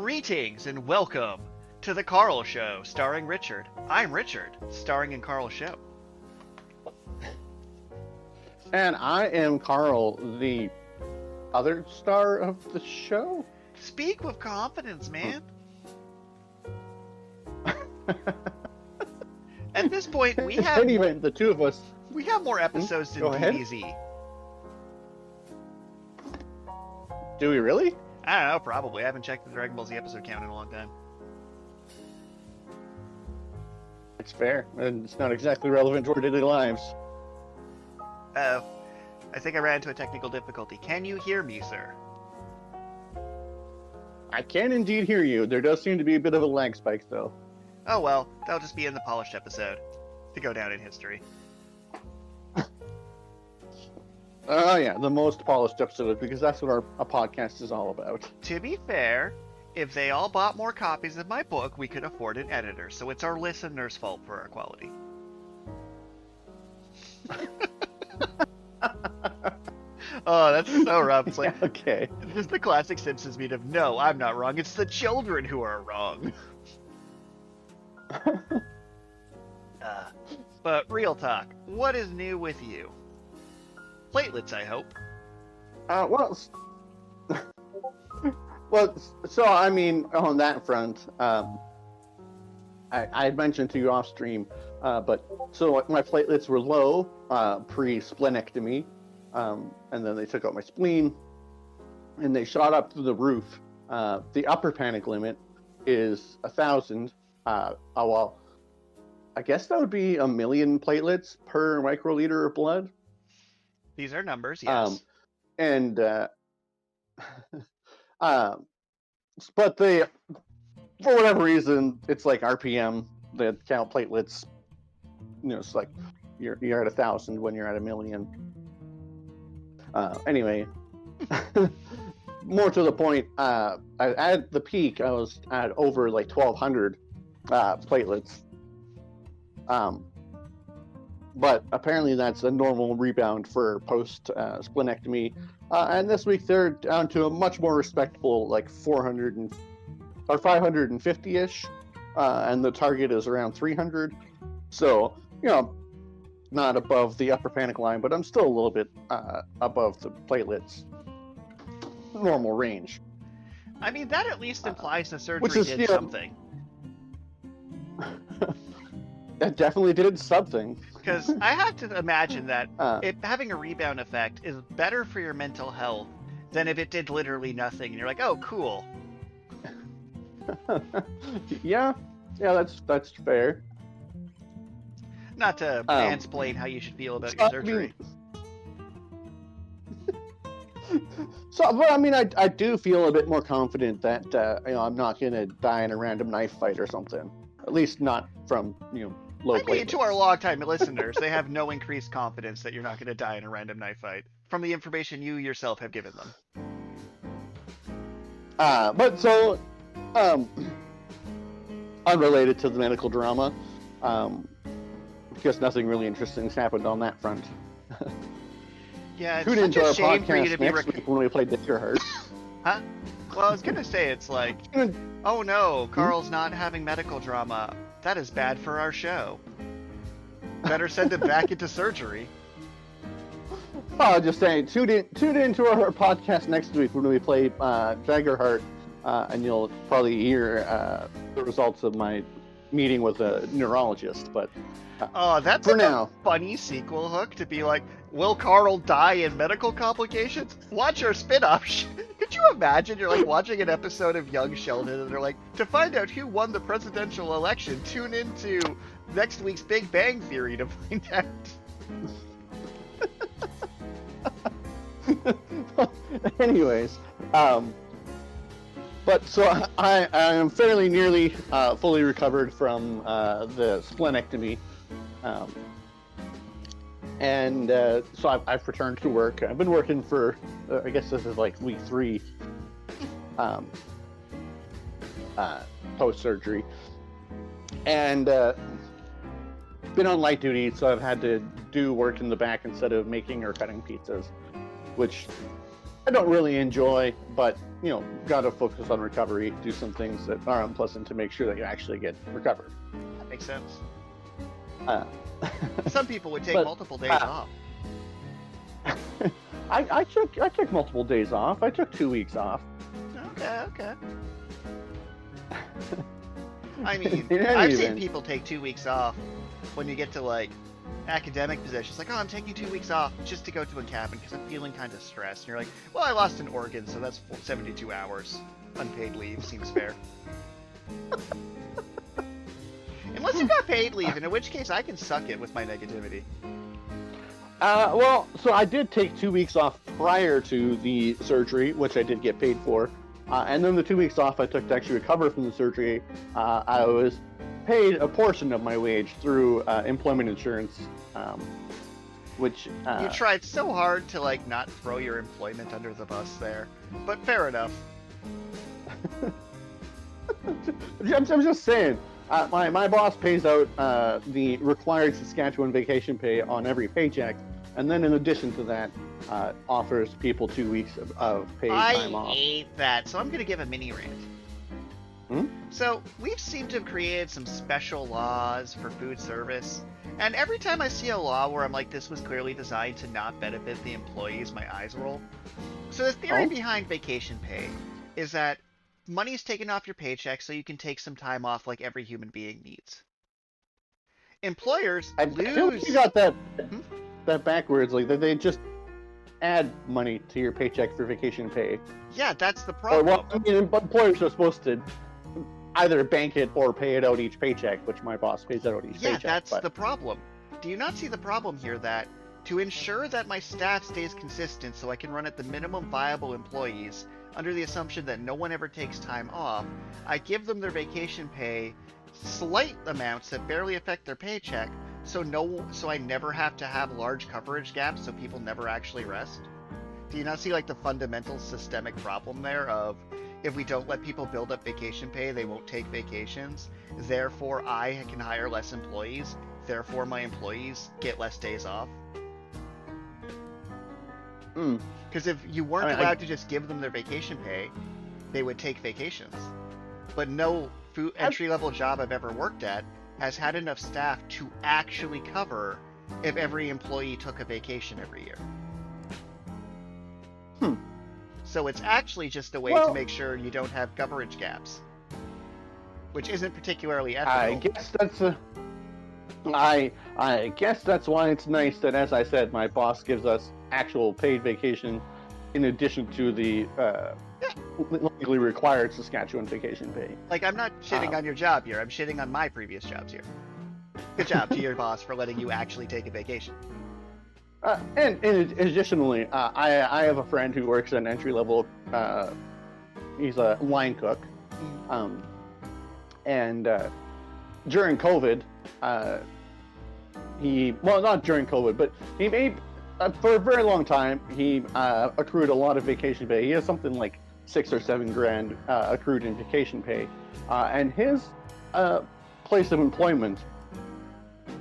Greetings and welcome to the Carl Show, starring Richard. I'm Richard, starring in Carl's show. And I am Carl, the other star of the show? Speak with confidence, man. At this point, we have anyway, the two of us. We have more episodes than DBZ. Do we really? I don't know, probably. I haven't checked the Dragon Ball Z episode count in a long time. It's fair, and it's not exactly relevant to our daily lives. Oh, I think I ran into a technical difficulty. Can you hear me, sir? I can indeed hear you. There does seem to be a bit of a lag spike, though. Oh well, that'll just be in the polished episode to go down in history. Oh yeah, the most polished episode, because that's what our podcast is all about. To be fair, if they all bought more copies of my book, we could afford an editor, so it's our listeners' fault for our quality. Oh, that's so rough. It's like, okay. This is the classic Simpsons meme of, no, I'm not wrong, it's the children who are wrong. But real talk, what is new with you? Platelets, I hope. Well, so I mean, on that front, I had mentioned to you off stream, but so my platelets were low pre-splenectomy, and then they took out my spleen, and they shot up through the roof. The upper panic limit is 1,000. Well, I guess that would be 1 million platelets per microliter of blood. These are numbers, yes. But they, for whatever reason, it's like RPM. They count platelets. You know, it's like you're at 1,000 when you're at 1 million. Anyway, more to the point. At the peak, I was at over like 1,200 platelets. But apparently that's a normal rebound for post-splenectomy. And this week they're down to a much more respectable, like 400 or 550-ish. And the target is around 300. So, you know, not above the upper panic line, but I'm still a little bit above the platelets normal range. I mean, that at least implies the surgery did something. That definitely did something. Because I have to imagine that having a rebound effect is better for your mental health than if it did literally nothing and you're like, oh, cool. yeah, that's fair. Not to mansplain how you should feel about your surgery. But I mean, I do feel a bit more confident that I'm not gonna die in a random knife fight or something. At least not from low platelets. I mean, to our longtime listeners, they have no increased confidence that you're not going to die in a random knife fight from the information you yourself have given them. But so, unrelated to the medical drama, because nothing really interesting has happened on that front. Yeah, it's tune such into a our shame for you podcast to be next week when we play Discourage. Huh? Well, I was going to say, it's like, oh no, Carl's not having medical drama. That is bad for our show. Better send him back into surgery. Oh, just saying, tune into our podcast next week when we play Jaggerheart, and you'll probably hear the results of my meeting with a neurologist. But that's for like now, a funny sequel hook to be like, will Carl die in medical complications? Watch our spin-off. Could you imagine you're like watching an episode of Young Sheldon and they're like, to find out who won the presidential election, tune into next week's Big Bang Theory to find out. Anyways, but so I am fairly nearly fully recovered from the splenectomy. And so I've returned to work. I've been working for, I guess this is like week 3 post-surgery. And been on light duty, so I've had to do work in the back instead of making or cutting pizzas, which I don't really enjoy, but got to focus on recovery, do some things that are unpleasant to make sure that you actually get recovered. That makes sense. Uh, Some people would take multiple days off. I took multiple days off. I took 2 weeks off. Okay. I mean, In any I've seen event. people take 2 weeks off when you get to like academic positions. Like, oh, I'm taking 2 weeks off just to go to a cabin because I'm feeling kind of stressed. And you're like, well, I lost an organ, so that's 72 hours unpaid leave. Seems fair. Unless you got paid leave, and in which case I can suck it with my negativity. Well, so I did take 2 weeks off prior to the surgery, which I did get paid for. And then the 2 weeks off I took to actually recover from the surgery, I was paid a portion of my wage through employment insurance, which... You tried so hard to, like, not throw your employment under the bus there, but fair enough. I'm just saying, my boss pays out the required Saskatchewan vacation pay on every paycheck, and then in addition to that, offers people 2 weeks of paid time off. I hate that, so I'm going to give a mini rant. So, we've seemed to have created some special laws for food service, and every time I see a law where I'm like, this was clearly designed to not benefit the employees, my eyes roll. So the theory behind vacation pay is that money's taken off your paycheck so you can take some time off like every human being needs. Employers I lose... feel like you got that backwards, like they just add money to your paycheck for vacation pay. Yeah, that's the Or, problem. well, I mean, employers are supposed to either bank it or pay it out each paycheck, which my boss pays out each paycheck. Yeah, that's the problem. Do you not see the problem here that to ensure that my staff stays consistent so I can run at the minimum viable employees under the assumption that no one ever takes time off, I give them their vacation pay, slight amounts that barely affect their paycheck, so I never have to have large coverage gaps so people never actually rest? Do you not see like the fundamental systemic problem there of if we don't let people build up vacation pay, they won't take vacations, therefore I can hire less employees, therefore my employees get less days off? Because if you weren't allowed to just give them their vacation pay, they would take vacations. But no entry-level job I've ever worked at has had enough staff to actually cover if every employee took a vacation every year. So it's actually just a way to make sure you don't have coverage gaps, which isn't particularly ethical. I guess that's why it's nice that, as I said, my boss gives us actual paid vacation in addition to the legally required Saskatchewan vacation pay. Like, I'm not shitting on your job here. I'm shitting on my previous jobs here. Good job to your boss for letting you actually take a vacation. And additionally, I have a friend who works at an entry level. He's a line cook, and during COVID, not during COVID, but he made for a very long time. He accrued a lot of vacation pay. He has something like $6 or $7 grand accrued in vacation pay, and his place of employment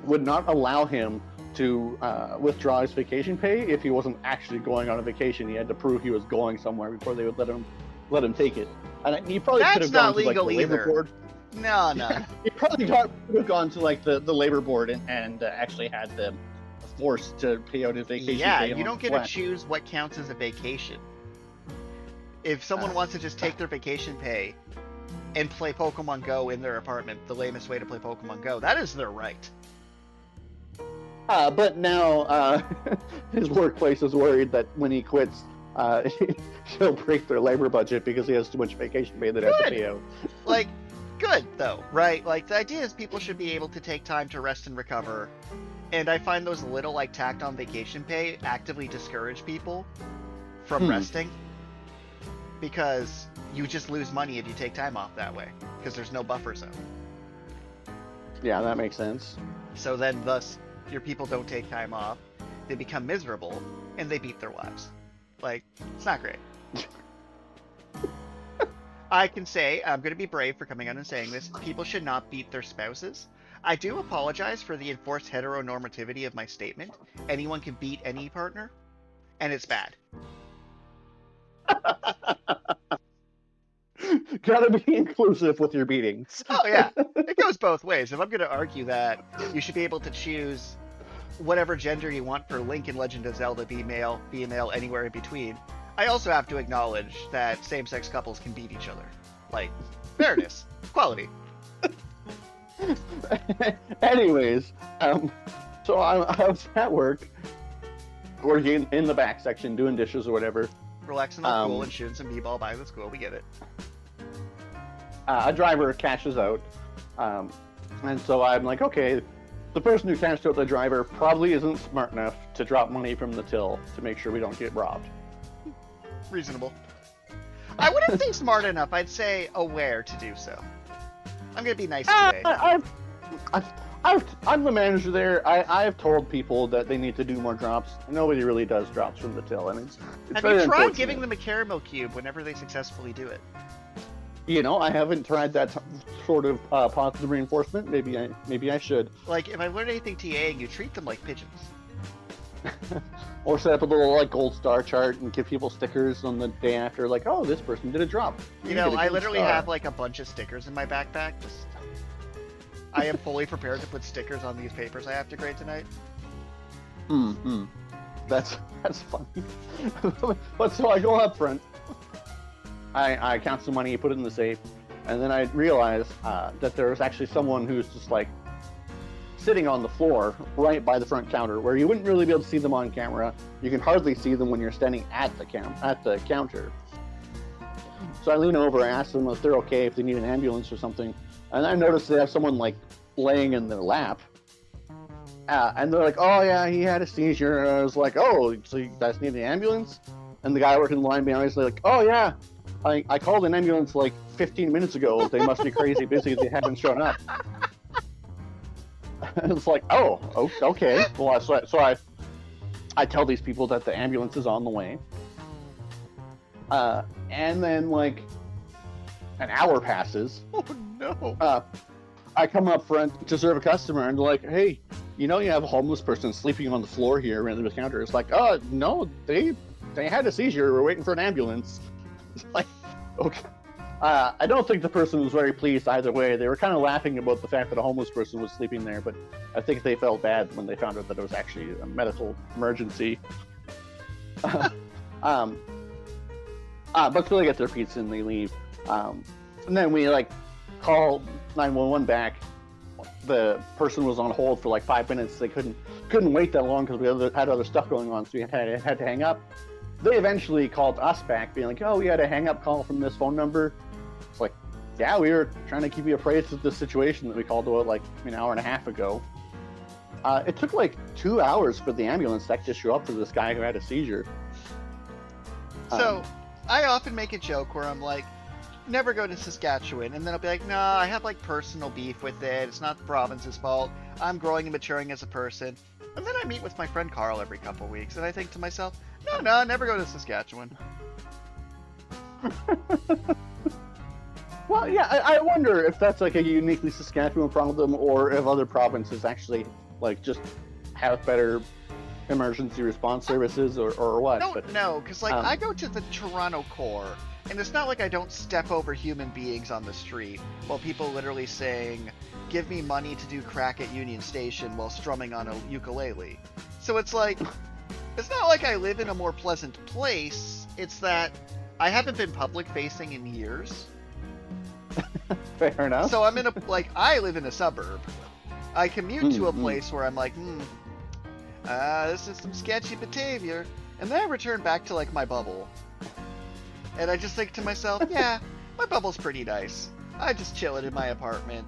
would not allow him to withdraw his vacation pay if he wasn't actually going on a vacation. He had to prove he was going somewhere before they would let him take it. And he probably could have gone to like the labor board. No. He probably could have gone to like the labor board and actually had them forced to pay out his vacation pay. Yeah, you don't get to choose what counts as a vacation. If someone wants to just take their vacation pay and play Pokemon Go in their apartment, the lamest way to play Pokemon Go, that is their right. But now his workplace is worried that when he quits, he'll break their labor budget because he has too much vacation pay that they have to pay out. Like, good, though, right? Like, the idea is people should be able to take time to rest and recover. And I find those little, like, tacked-on vacation pay actively discourage people from resting. Because you just lose money if you take time off that way. Because there's no buffer zone. Yeah, that makes sense. So then, thus, your people don't take time off, they become miserable, and they beat their wives. Like, it's not great. I can say, I'm going to be brave for coming out and saying this, people should not beat their spouses. I do apologize for the enforced heteronormativity of my statement. Anyone can beat any partner, and it's bad. Gotta be inclusive with your beatings. Oh yeah, it goes both ways. If I'm going to argue that you should be able to choose whatever gender you want for Link in Legend of Zelda, be male, female, anywhere in between, I also have to acknowledge that same-sex couples can beat each other. Like, fairness, equality. Anyways, so I was at work, working in the back section, doing dishes or whatever. Relaxing on pool and shooting some b-ball by the school, we get it. A driver cashes out, and so I'm like, okay, the person who cashed out the driver probably isn't smart enough to drop money from the till to make sure we don't get robbed. Reasonable. I wouldn't say smart enough. I'd say aware to do so. I'm gonna be nice today. I'm the manager there. I've told people that they need to do more drops. Nobody really does drops from the till, and it's Have very you tried unfortunate. giving them a caramel cube whenever they successfully do it? You know, I haven't tried that sort of positive reinforcement. Maybe I should. Like, if I learned anything TAing, you treat them like pigeons. Or set up a little like gold star chart and give people stickers on the day after, like, oh, this person did a drop. You know, I literally have like a bunch of stickers in my backpack. Just, I am fully prepared to put stickers on these papers I have to grade tonight. That's funny. But so I go up front. I count some money, put it in the safe, and then I realize that there's actually someone who's just like sitting on the floor right by the front counter, where you wouldn't really be able to see them on camera. You can hardly see them when you're standing at the counter. So I lean over, I ask them if they're okay, if they need an ambulance or something, and I notice they have someone like laying in their lap. And they're like, oh yeah, he had a seizure. And I was like, oh, so you guys need an ambulance? And the guy working the line behind me is like, oh yeah, I called an ambulance like 15 minutes ago. They must be crazy busy. They haven't shown up. And it's like, oh, okay. Well, so I tell these people that the ambulance is on the way. And then like an hour passes. Oh no. I come up front to serve a customer, and they're like, hey, you know, you have a homeless person sleeping on the floor here at the counter. It's like, oh no, they had a seizure. We're waiting for an ambulance. It's like, okay. I don't think the person was very pleased either way. They were kind of laughing about the fact that a homeless person was sleeping there, but I think they felt bad when they found out that it was actually a medical emergency. But so they get their pizza and they leave. And then we like call 911 back. The person was on hold for like 5 minutes. They couldn't wait that long because we had other stuff going on, so we had to hang up. They eventually called us back, being like, oh, we had a hang-up call from this phone number. It's like, yeah, we were trying to keep you appraised of the situation that we called about like an hour and a half ago. It took like 2 hours for the ambulance tech to show up for this guy who had a seizure. So, I often make a joke where I'm like, never go to Saskatchewan, and then I'll be like, no, I have like personal beef with it. It's not the province's fault. I'm growing and maturing as a person. And then I meet with my friend Carl every couple weeks, and I think to myself, no, never go to Saskatchewan. Well, yeah, I wonder if that's like a uniquely Saskatchewan problem, or if other provinces actually like just have better emergency response services, or what. No, because like I go to the Toronto core, and it's not like I don't step over human beings on the street while people literally saying, give me money to do crack at Union Station while strumming on a ukulele. So it's like, it's not like I live in a more pleasant place. It's that I haven't been public facing in years. Fair enough. So I'm in a, like, I live in a suburb. I commute to a place where I'm like, this is some sketchy behavior. And then I return back to like my bubble. And I just think to myself, yeah, my bubble's pretty nice. I just chill it in my apartment.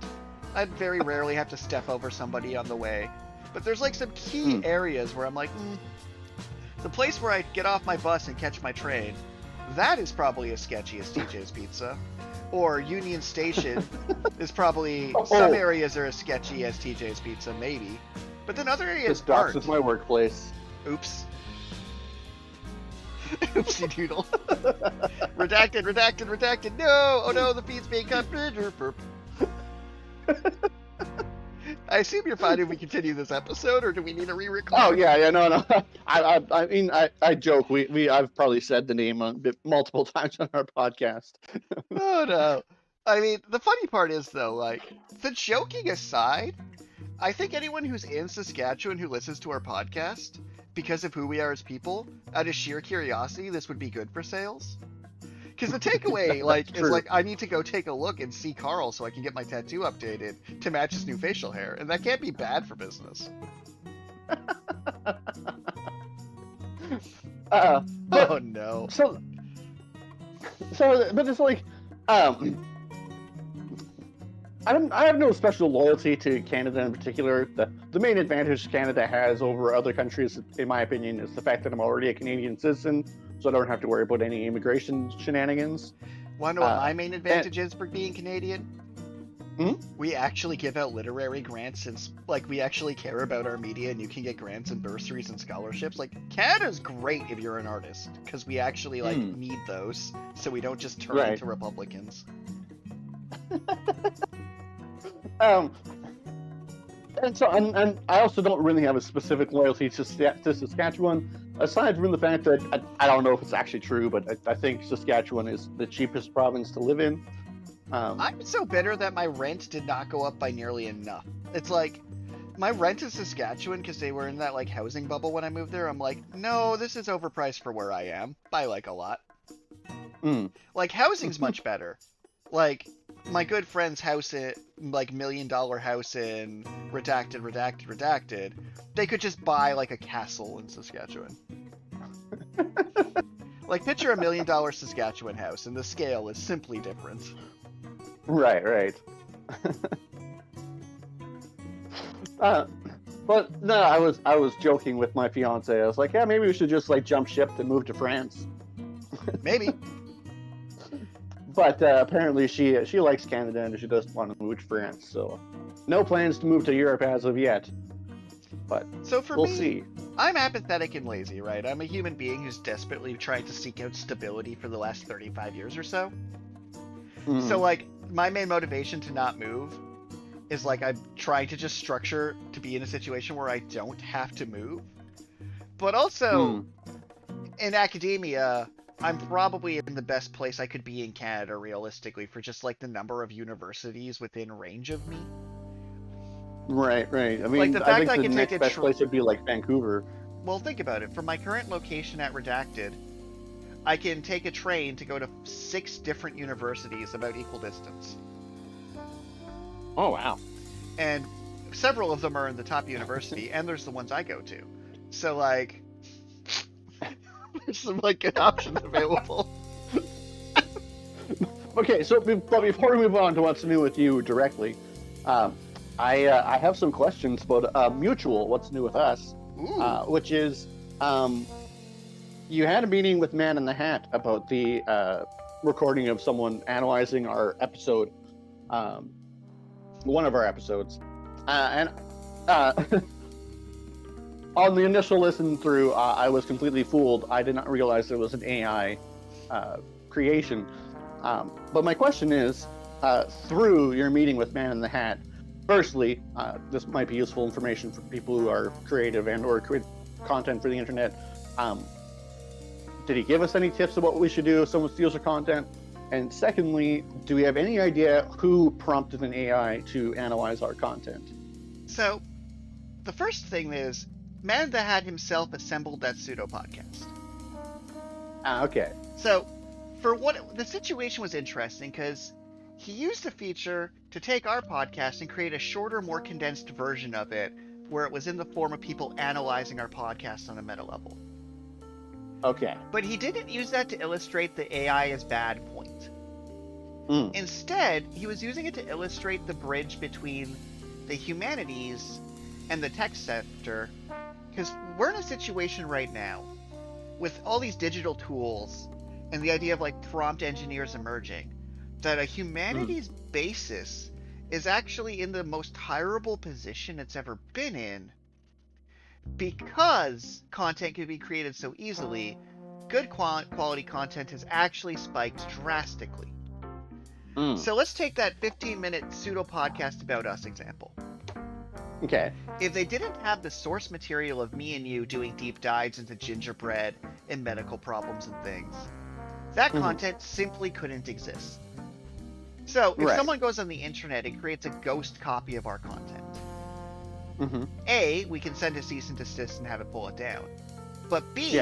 I very rarely have to step over somebody on the way. But there's like some key areas where I'm like, the place where I get off my bus and catch my train, that is probably as sketchy as TJ's Pizza. Or Union Station is probably, some areas are as sketchy as TJ's Pizza, maybe. But then other areas aren't. This is my workplace. Oops. Oopsie doodle. Redacted. No! Oh no, the feed's being cut. I assume you're fine if we continue this episode, or do we need to re-record? Oh yeah, no. I mean, I joke. I've probably said the name multiple times on our podcast. Oh no. I mean, the funny part is though, like, the joking aside, I think anyone who's in Saskatchewan who listens to our podcast, because of who we are as people, out of sheer curiosity, this would be good for sales. Because the takeaway, like, is like, I need to go take a look and see Carl so I can get my tattoo updated to match his new facial hair, and that can't be bad for business. Oh no. So, but it's like, I have no special loyalty to Canada in particular. The main advantage Canada has over other countries, in my opinion, is the fact that I'm already a Canadian citizen, so I don't have to worry about any immigration shenanigans. Want to know what my main advantage is for being Canadian? Hmm? We actually give out literary grants, and like, we actually care about our media, and you can get grants and bursaries and scholarships. Like, Canada's great if you're an artist, because we actually like need those, so we don't just turn into Republicans. And so, and I also don't really have a specific loyalty to Saskatchewan, aside from the fact that I don't know if it's actually true, but I think Saskatchewan is the cheapest province to live in. I'm so bitter that my rent did not go up by nearly enough. It's like, my rent in Saskatchewan, because they were in that like housing bubble when I moved there, I'm like, no, this is overpriced for where I am by like a lot. Like, housing's much better. Like, my good friend's house, like, $1 million house in redacted, they could just buy like a castle in Saskatchewan. Like, picture a $1 million Saskatchewan house, and the scale is simply different. Right. But no, I was joking with my fiance. I was like, yeah, maybe we should just like jump ship and move to France. Maybe. But apparently she likes Canada and she doesn't want to move to France. So no plans to move to Europe as of yet. But so for we'll me, see. I'm apathetic and lazy, right? I'm a human being who's desperately trying to seek out stability for the last 35 years or so. So, like, my main motivation to not move is, like, I'm trying to just structure to be in a situation where I don't have to move. But also, in academia, I'm probably in the best place I could be in Canada, realistically, for just, like, the number of universities within range of me. Right. I mean, like, the fact I think I can the take next best place would be, like, Vancouver. Well, think about it. From my current location at Redacted, I can take a train to go to 6 different universities about equal distance. Oh, wow. And several of them are in the top university, and there's the ones I go to. So, like, there's some, like, good options available. Okay, so but before we move on to what's new with you directly, I have some questions about Mutual, what's new with us, which is... you had a meeting with Man in the Hat about the recording of someone analyzing our episode, one of our episodes, and on the initial listen through, I was completely fooled. I did not realize it was an AI creation. But my question is, through your meeting with Man in the Hat, firstly, this might be useful information for people who are creative and or create content for the internet. Did he give us any tips about what we should do if someone steals our content? And secondly, do we have any idea who prompted an AI to analyze our content? So, the first thing is, Man in the Hat himself assembled that pseudo podcast. Okay. So, the situation was interesting because he used a feature to take our podcast and create a shorter, more condensed version of it, where it was in the form of people analyzing our podcast on a meta level. Okay. But he didn't use that to illustrate the AI is bad point. Instead, he was using it to illustrate the bridge between the humanities and the tech sector, because we're in a situation right now with all these digital tools and the idea of like prompt engineers emerging, that a humanities basis is actually in the most hireable position it's ever been in. Because content can be created so easily, good quality content has actually spiked drastically. So let's take that 15-minute pseudo podcast about us example. Okay. If they didn't have the source material of me and you doing deep dives into gingerbread and medical problems and things, that content simply couldn't exist. So, if someone goes on the internet and creates a ghost copy of our content, A, we can send a cease and desist and have it pull it down. But B,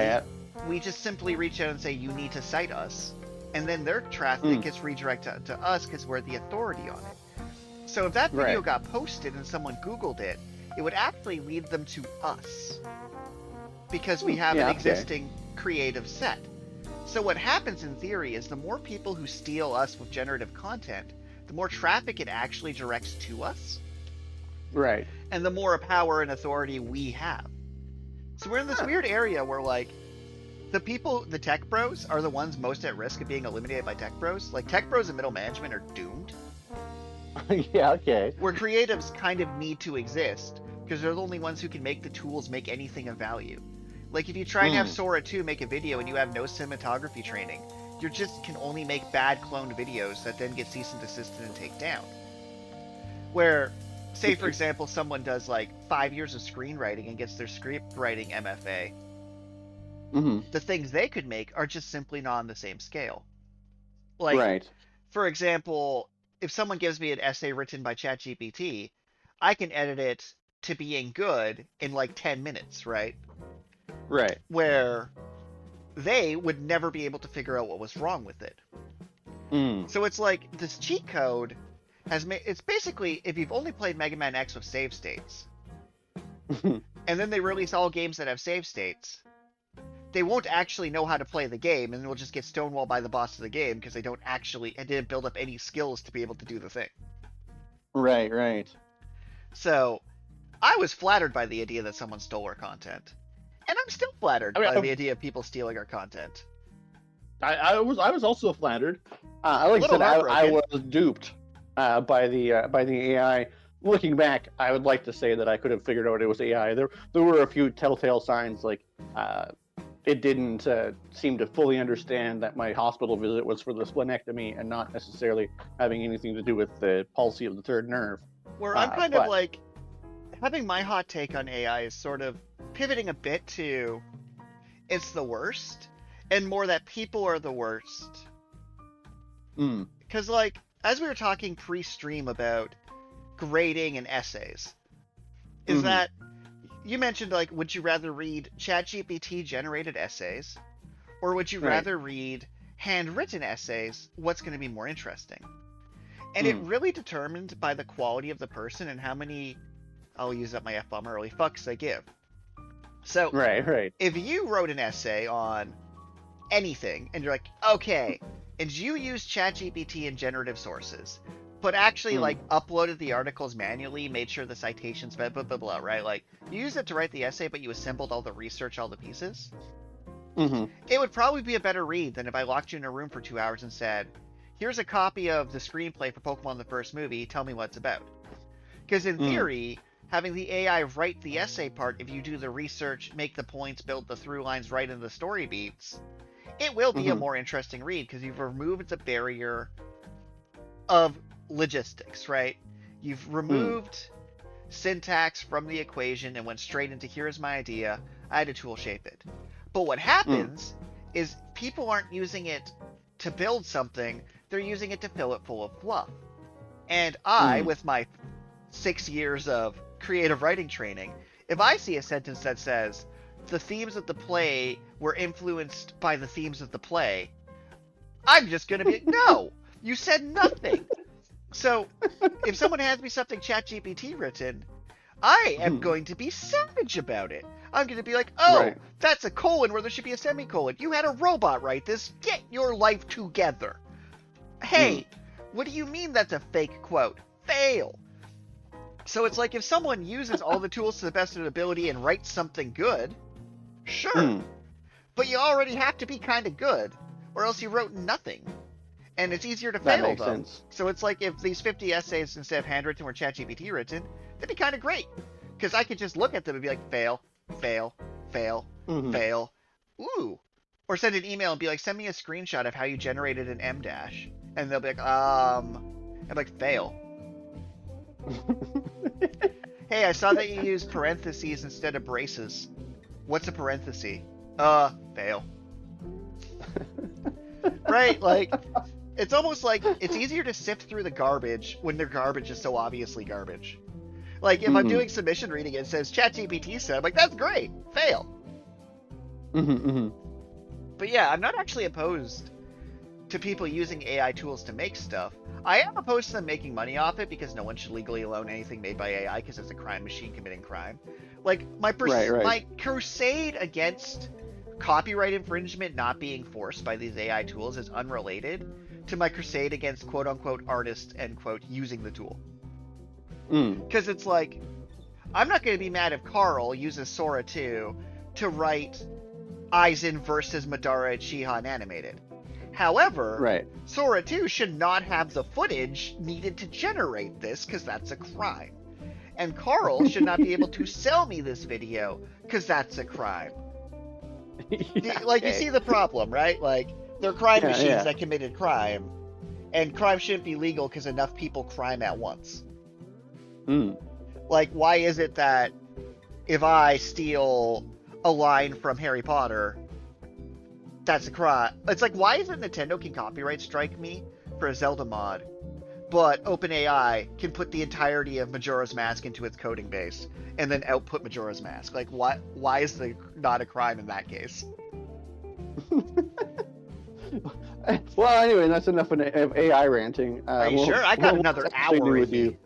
we just simply reach out and say, you need to cite us. And then their traffic gets redirected to us because we're the authority on it. So if that video got posted and someone Googled it, it would actually lead them to us. Because we have an existing creative set. So what happens in theory is the more people who steal us with generative content, the more traffic it actually directs to us. Right. And the more power and authority we have. So we're in this weird area where, like, the tech bros are the ones most at risk of being eliminated by tech bros. Like, tech bros and middle management are doomed. Yeah, okay. Where creatives kind of need to exist, because they're the only ones who can make the tools make anything of value. Like, if you try and have Sora 2 make a video and you have no cinematography training, you just can only make bad cloned videos that then get cease and desisted and take down. Where, say for example, someone does like 5 years of screenwriting and gets their script writing MFA, the things they could make are just simply not on the same scale. Like, for example, if someone gives me an essay written by ChatGPT, I can edit it to being good in like 10 minutes, right? Right. Where they would never be able to figure out what was wrong with it. So it's like this cheat code has made, it's basically, if you've only played Mega Man X with save states, and then they release all games that have save states, they won't actually know how to play the game, and they'll just get stonewalled by the boss of the game because they didn't build up any skills to be able to do the thing. Right. So, I was flattered by the idea that someone stole our content. And I'm still flattered by the idea of people stealing our content. I was also flattered. Like I said, I was duped by the AI. Looking back, I would like to say that I could have figured out it was AI. There were a few telltale signs, like it didn't seem to fully understand that my hospital visit was for the splenectomy and not necessarily having anything to do with the palsy of the third nerve. Where I'm kind of like, having my hot take on AI is sort of pivoting a bit to it's the worst, and more that people are the worst. Because, like, as we were talking pre-stream about grading and essays, is that you mentioned, like, would you rather read ChatGPT generated essays, or would you rather read handwritten essays? What's going to be more interesting? And it really determined by the quality of the person and how many, I'll use up my F-bomb early, fucks they give. So, if you wrote an essay on anything, and you're like, okay, and you used ChatGPT and generative sources, but actually, like, uploaded the articles manually, made sure the citations, blah, blah, blah, blah, right? Like, you used it to write the essay, but you assembled all the research, all the pieces. It would probably be a better read than if I locked you in a room for 2 hours and said, here's a copy of the screenplay for Pokemon the first movie, tell me what it's about. Because in theory, having the AI write the essay part, if you do the research, make the points, build the through lines right into the story beats, it will be a more interesting read because you've removed the barrier of logistics, right? You've removed syntax from the equation and went straight into here's my idea, I had to tool shape it. But what happens is people aren't using it to build something, they're using it to fill it full of fluff. And I, with my 6 years of creative writing training, if I see a sentence that says, the themes of the play were influenced by the themes of the play, I'm just going to be, no, you said nothing. So, if someone hands me something ChatGPT written, I am going to be savage about it. I'm going to be like, oh, that's a colon where there should be a semicolon. You had a robot write this. Get your life together. Hey, what do you mean that's a fake quote? Fail. So it's like if someone uses all the tools to the best of their ability and writes something good, sure. But you already have to be kind of good, or else you wrote nothing. And it's easier to fail them. Sense. So it's like if these 50 essays instead of handwritten were ChatGPT written, that'd be kind of great. Because I could just look at them and be like, fail, fail, fail, fail. Ooh. Or send an email and be like, send me a screenshot of how you generated an M dash. And they'll be like, I'm like, fail. Hey, I saw that you used parentheses instead of braces. What's a parenthesis? Fail. Right? Like, it's almost like it's easier to sift through the garbage when their garbage is so obviously garbage. Like, if I'm doing submission reading and it says ChatGPT said, I'm like, that's great. Fail. But yeah, I'm not actually opposed to people using AI tools to make stuff. I am opposed to them making money off it because no one should legally own anything made by AI because it's a crime machine committing crime. Like, my crusade against copyright infringement not being forced by these AI tools is unrelated to my crusade against quote-unquote artists, end quote, using the tool. Because it's like, I'm not going to be mad if Carl uses Sora 2 to write Aizen versus Madara and Shihan animated. However, Sora 2 should not have the footage needed to generate this because that's a crime. And Carl should not be able to sell me this video because that's a crime. Like, you see the problem, right? Like, they're crime machines that committed crime, and crime shouldn't be legal because enough people crime at once. Like, why is it that if I steal a line from Harry Potter, that's a crime? It's like, why is it Nintendo can copyright strike me for a Zelda mod, but OpenAI can put the entirety of Majora's Mask into its coding base and then output Majora's Mask? Like, why is it not a crime in that case? Well, anyway, that's enough of AI ranting. Are you sure? I got another hour with you.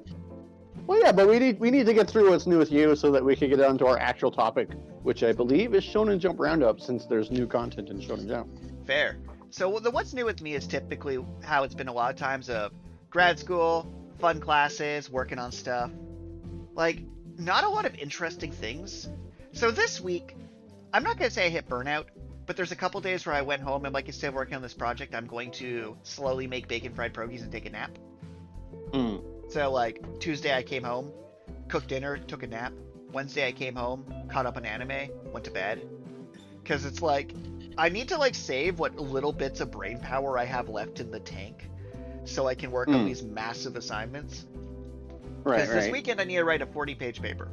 Well, yeah, but we need to get through what's new with you so that we can get on to our actual topic, which I believe is Shonen Jump Roundup, since there's new content in Shonen Jump. Fair. So the what's new with me is typically how it's been a lot of times of grad school, fun classes, working on stuff. Like, not a lot of interesting things. So this week, I'm not going to say I hit burnout, but there's a couple days where I went home and, like, instead of working on this project, I'm going to slowly make bacon fried pierogies and take a nap. So, like, Tuesday I came home, cooked dinner, took a nap. Wednesday I came home, caught up on anime, went to bed. Because it's like, I need to, like, save what little bits of brain power I have left in the tank so I can work on these massive assignments. Because this weekend I need to write a 40-page paper.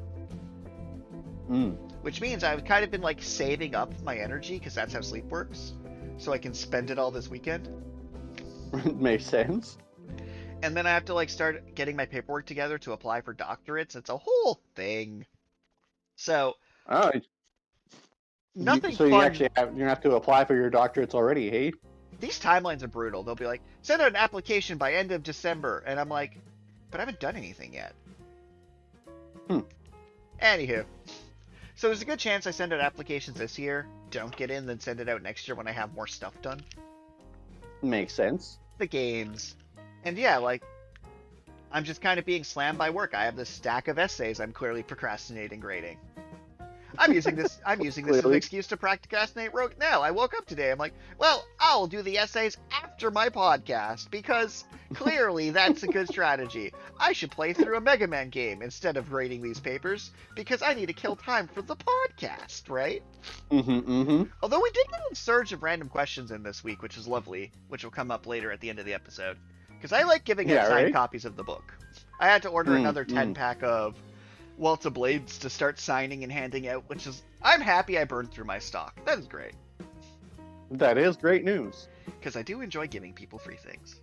Which means I've kind of been, like, saving up my energy, because that's how sleep works, so I can spend it all this weekend. Makes sense. And then I have to, like, start getting my paperwork together to apply for doctorates. It's a whole thing. So, nothing so fun. You have to apply for your doctorates already, hey? These timelines are brutal. They'll be like, send out an application by end of December. And I'm like, but I haven't done anything yet. Anywho. So there's a good chance I send out applications this year, don't get in, then send it out next year when I have more stuff done. Makes sense. The games. And yeah, like, I'm just kind of being slammed by work. I have this stack of essays I'm clearly procrastinating grading. I'm using this as an excuse to procrastinate now. I woke up today, I'm like, well, I'll do the essays after my podcast, because clearly that's a good strategy. I should play through a Mega Man game instead of grading these papers, because I need to kill time for the podcast, right? Although we did get a surge of random questions in this week, which is lovely, which will come up later at the end of the episode. Because I like giving out signed copies of the book. I had to order another 10-pack of Waltz of Blades to start signing and handing out, which is, I'm happy I burned through my stock. That is great. That is great news. Because I do enjoy giving people free things.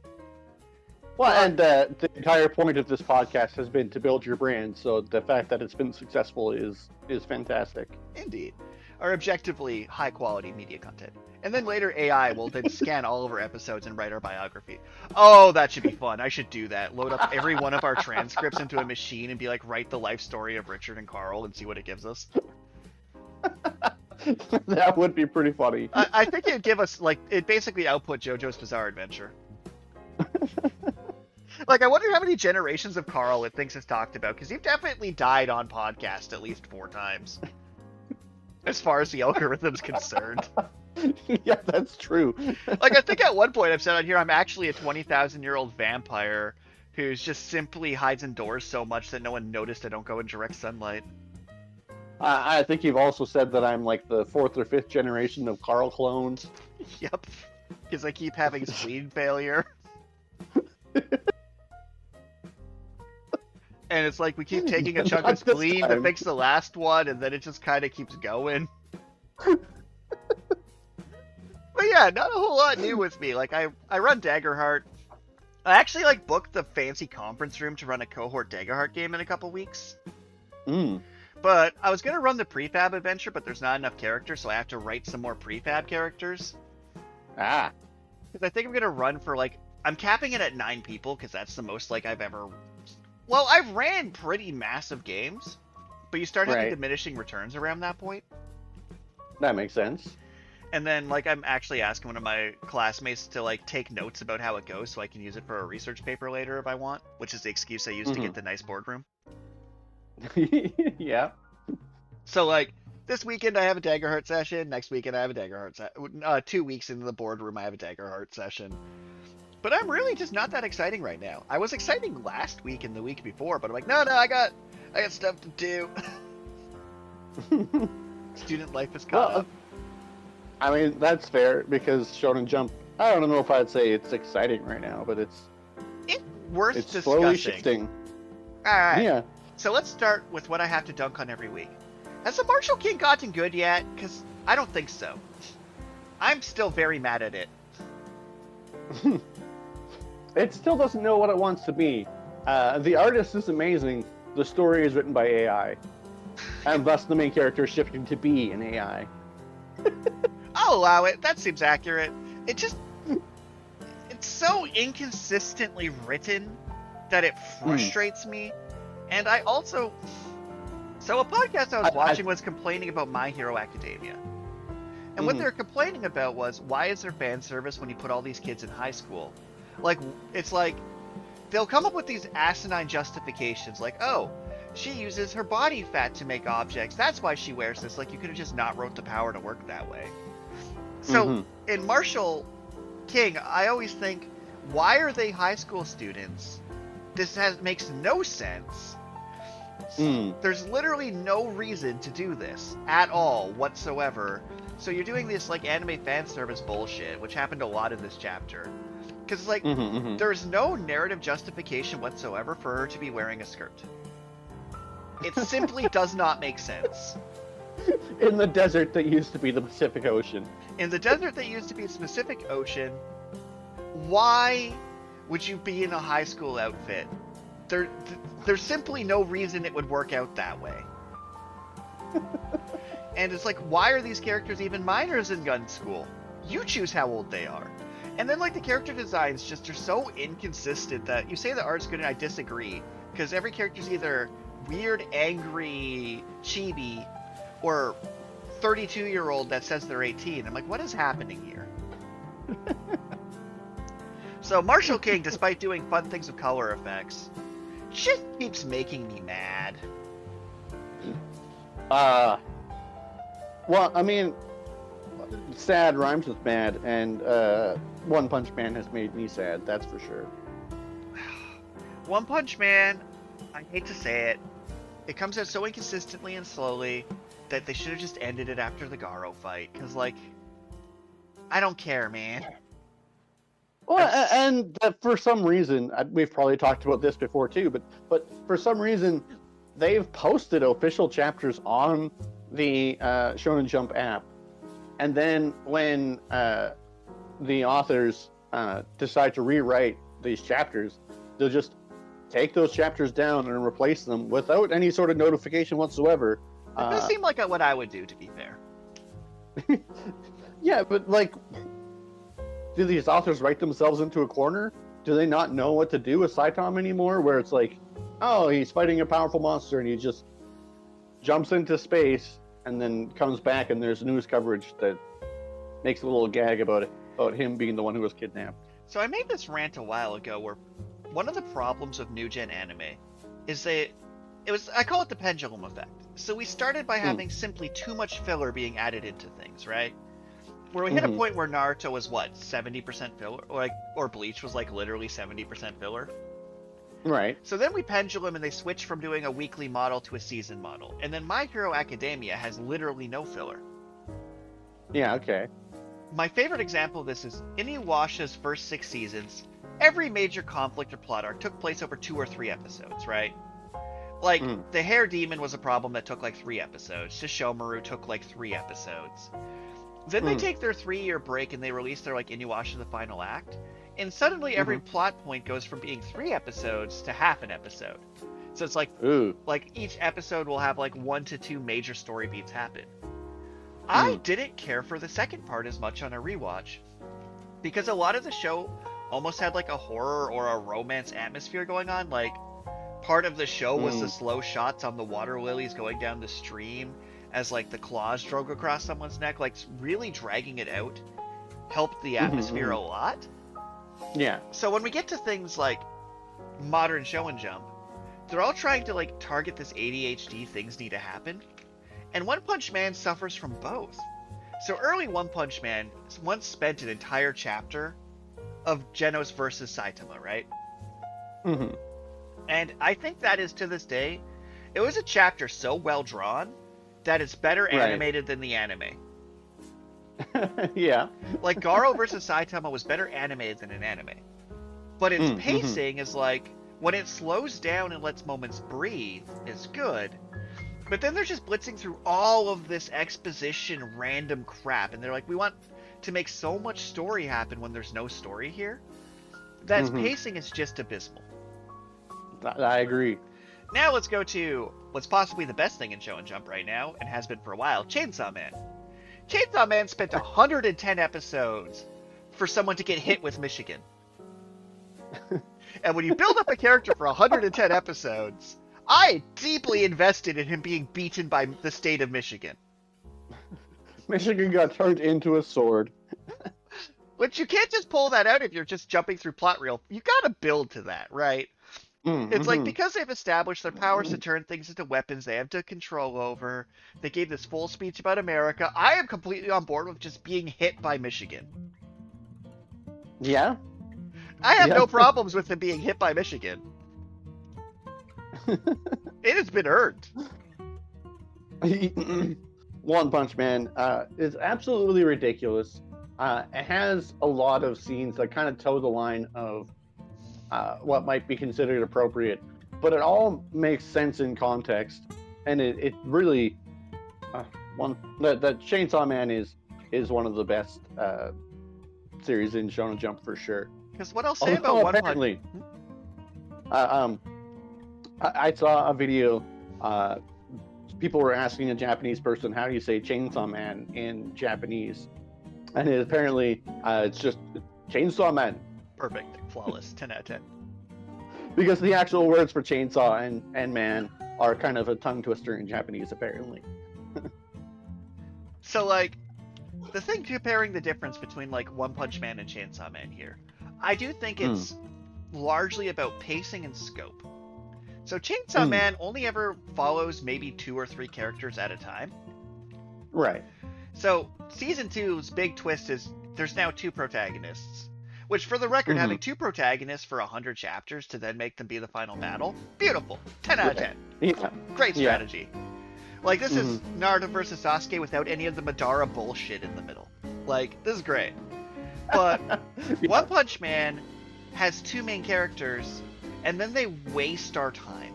Well, and the entire point of this podcast has been to build your brand, so the fact that it's been successful is fantastic. Indeed. Our objectively high-quality media content. And then later AI will then scan all of our episodes and write our biography. Oh, that should be fun. I should do that. Load up every one of our transcripts into a machine and be like, write the life story of Richard and Carl and see what it gives us. That would be pretty funny. I think it'd give us, like, it basically output JoJo's Bizarre Adventure. Like, I wonder how many generations of Carl it thinks it's talked about, because you've definitely died on podcast at least 4 times. As far as the algorithm's concerned. Yeah, that's true. Like, I think at one point I've said on here I'm actually a 20,000-year-old vampire who's just simply hides indoors so much that no one noticed I don't go in direct sunlight. I think you've also said that I'm like the 4th or 5th generation of Carl clones. Yep. Because I keep having spleen failure. And it's like we keep taking a chunk of Not this spleen to time. fix the last one, and then it just kind of keeps going. But yeah, not a whole lot new with me. Like, I run Daggerheart. I actually, like, booked the fancy conference room to run a cohort Daggerheart game in a couple weeks. Mm. But I was going to run the prefab adventure, but there's not enough characters, so I have to write some more prefab characters. Ah. Because I think I'm going to run for, like, I'm capping it at 9 people, because that's the most, like, I've ever... Well, I've ran pretty massive games, but you start having diminishing returns around that point. That makes sense. And then, like, I'm actually asking one of my classmates to, like, take notes about how it goes so I can use it for a research paper later if I want, which is the excuse I use to get the nice boardroom. Yeah. So, like, this weekend I have a Daggerheart session. Next weekend I have a Daggerheart session. 2 weeks into the boardroom I have a Daggerheart session. But I'm really just not that exciting right now. I was exciting last week and the week before, but I'm like, no, I got stuff to do. Student life is caught up. I mean, that's fair, because Shonen Jump, I don't know if I'd say it's exciting right now, but it's worth discussing. Slowly shifting. Alright. Yeah. So let's start with what I have to dunk on every week. Has the Martial King gotten good yet? Because I don't think so. I'm still very mad at it. It still doesn't know what it wants to be. The artist is amazing. The story is written by AI. And thus the main character is shifting to be an AI. I'll allow it. That seems accurate. It's so inconsistently written that it frustrates me. And I also... So a podcast I was watching was complaining about My Hero Academia. And what they're complaining about was, why is there fan service when you put all these kids in high school? Like, it's like, they'll come up with these asinine justifications, like, oh, she uses her body fat to make objects, that's why she wears this. Like, you could have just not wrote the power to work that way. So, in Martial King, I always think, why are they high school students? This makes no sense. There's literally no reason to do this at all whatsoever. So you're doing this like anime fan service bullshit, which happened a lot in this chapter. Because it's like, there's no narrative justification whatsoever for her to be wearing a skirt. It simply does not make sense. In the desert that used to be the Pacific Ocean. In the desert that used to be the Pacific Ocean, why would you be in a high school outfit? There's simply no reason it would work out that way. And it's like, why are these characters even minors in gun school? You choose how old they are. And then, like, the character designs just are so inconsistent that you say the art's good and I disagree. Because every character's either weird, angry, chibi, or 32-year-old that says they're 18. I'm like, what is happening here? So Martial King, despite doing fun things with color effects, just keeps making me mad. Well, I mean, sad rhymes with mad, and One Punch Man has made me sad, that's for sure. One Punch Man, I hate to say it, it comes out so inconsistently and slowly that they should have just ended it after the Garo fight. Because, like, I don't care, man. Well, and for some reason, we've probably talked about this before too, but for some reason, they've posted official chapters on the Shonen Jump app. And then when the authors decide to rewrite these chapters, they'll just take those chapters down and replace them without any sort of notification whatsoever. It does seem like what I would do, to be fair. Yeah, but like, do these authors write themselves into a corner? Do they not know what to do with Saitam anymore? Where it's like, oh, he's fighting a powerful monster and he just jumps into space and then comes back and there's news coverage that makes a little gag about him being the one who was kidnapped. So I made this rant a while ago where one of the problems of new gen anime is I call it the pendulum effect. So we started by having simply too much filler being added into things, right? Where we hit a point where Naruto was 70% filler, or Bleach was like literally 70% filler. Right. So then we pendulum and they switch from doing a weekly model to a season model. And then My Hero Academia has literally no filler. Yeah, okay. My favorite example of this is Inuyasha's first 6 seasons. Every major conflict or plot arc took place over 2 or 3 episodes, right? Like, the hair demon was a problem that took like 3 episodes. Shishomaru took like 3 episodes. Then they take their 3-year break and they release their like Inuyasha the Final Act. And suddenly every plot point goes from being 3 episodes to half an episode. So it's like, each episode will have like 1 to 2 major story beats happen. I didn't care for the second part as much on a rewatch. Because a lot of the show almost had like a horror or a romance atmosphere going on. Like, part of the show was the slow shots on the water lilies going down the stream as like the claws drove across someone's neck, like really dragging it out helped the atmosphere a lot. Yeah. So when we get to things like modern Shonen Jump, they're all trying to like target this ADHD things need to happen, and One Punch Man suffers from both. So early One Punch Man once spent an entire chapter of Genos versus Saitama, right? And I think that is, to this day, it was a chapter so well drawn that it's better animated than the anime. Yeah. Like, Garo versus Saitama was better animated than an anime. But its pacing is like, when it slows down and lets moments breathe, is good. But then they're just blitzing through all of this exposition random crap. And they're like, we want to make so much story happen when there's no story here. That pacing is just abysmal. I agree. Now let's go to what's possibly the best thing in Shonen Jump right now, and has been for a while, Chainsaw Man. Chainsaw Man spent 110 episodes for someone to get hit with Michigan. And when you build up a character for 110 episodes, I deeply invested in him being beaten by the state of Michigan. Michigan got turned into a sword. Which you can't just pull that out if you're just jumping through plot reel. You gotta build to that, right? It's like, because they've established their powers to turn things into weapons they have to control over, they gave this full speech about America, I am completely on board with just being hit by Michigan. Yeah? I have no problems with him being hit by Michigan. It has been earned. One Punch Man is absolutely ridiculous. It has a lot of scenes that kind of toe the line of what might be considered appropriate, but it all makes sense in context, and it really that Chainsaw Man is one of the best series in Shonen Jump for sure. Because what I'll say about One Punch, I saw a video. People were asking a Japanese person, how do you say Chainsaw Man in Japanese, and apparently it's just Chainsaw Man. Perfect. Flawless. 10 out of 10. Because the actual words for chainsaw and man are kind of a tongue twister in Japanese, apparently. So, like, the thing comparing the difference between, like, One Punch Man and Chainsaw Man here, I do think it's largely about pacing and scope. So Chainsaw Man only ever follows maybe 2 or 3 characters at a time. Right. So Season 2's big twist is there's now 2 protagonists. Which, for the record, having 2 protagonists for 100 chapters to then make them be the final battle, beautiful. 10 out of 10. Yeah. Great strategy. Like, this is Naruto versus Sasuke without any of the Madara bullshit in the middle. Like, this is great. But One Punch Man has 2 main characters, and then they waste our time.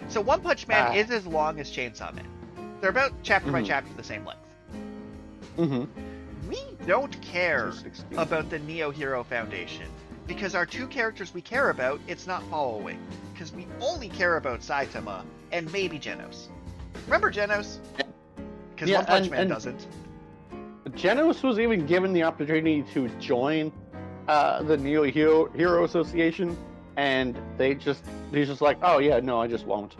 So One Punch Man is as long as Chainsaw Man. They're about chapter by chapter the same length. We don't care about the Neo Hero Foundation, because our 2 characters we care about, it's not following. Because we only care about Saitama and maybe Genos. Remember Genos? Because One Punch Man doesn't. Genos was even given the opportunity to join the Neo Hero Association, and he's just like, oh yeah, no, I just won't.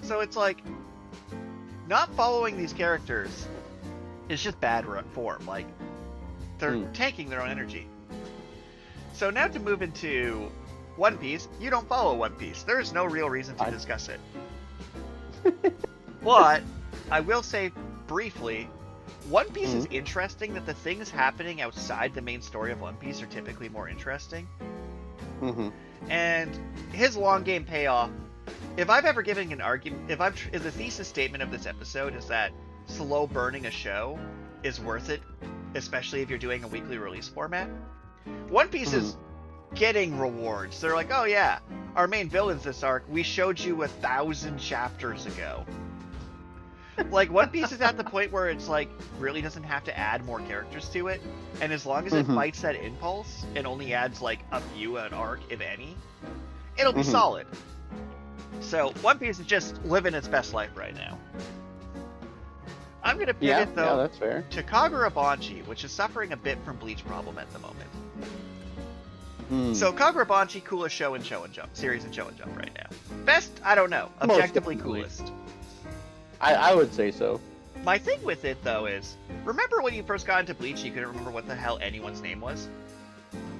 So it's like, not following these characters is just bad form. Like, they're tanking their own energy. So now to move into One Piece, you don't follow One Piece. There is no real reason to discuss it. But I will say briefly, One Piece is interesting, that the things happening outside the main story of One Piece are typically more interesting. And his long game payoff, if I've ever given an argument, if the thesis statement of this episode is that slow burning a show is worth it, especially if you're doing a weekly release format, One Piece is getting rewards. They're like, oh yeah, our main villains this arc, we showed you 1,000 chapters ago. Like, One Piece is at the point where it's like really doesn't have to add more characters to it, and as long as it fights that impulse and only adds like a few an arc, if any, it'll be solid. So One Piece is just living its best life right now. I'm gonna pivot though that's fair. to Kagurabachi, which is suffering a bit from Bleach problem at the moment. So Kagurabachi, coolest show in Shonen Jump series in Shonen Jump right now. Best, I don't know. Objectively coolest. I would say so. My thing with it though is, remember when you first got into Bleach, you couldn't remember what the hell anyone's name was?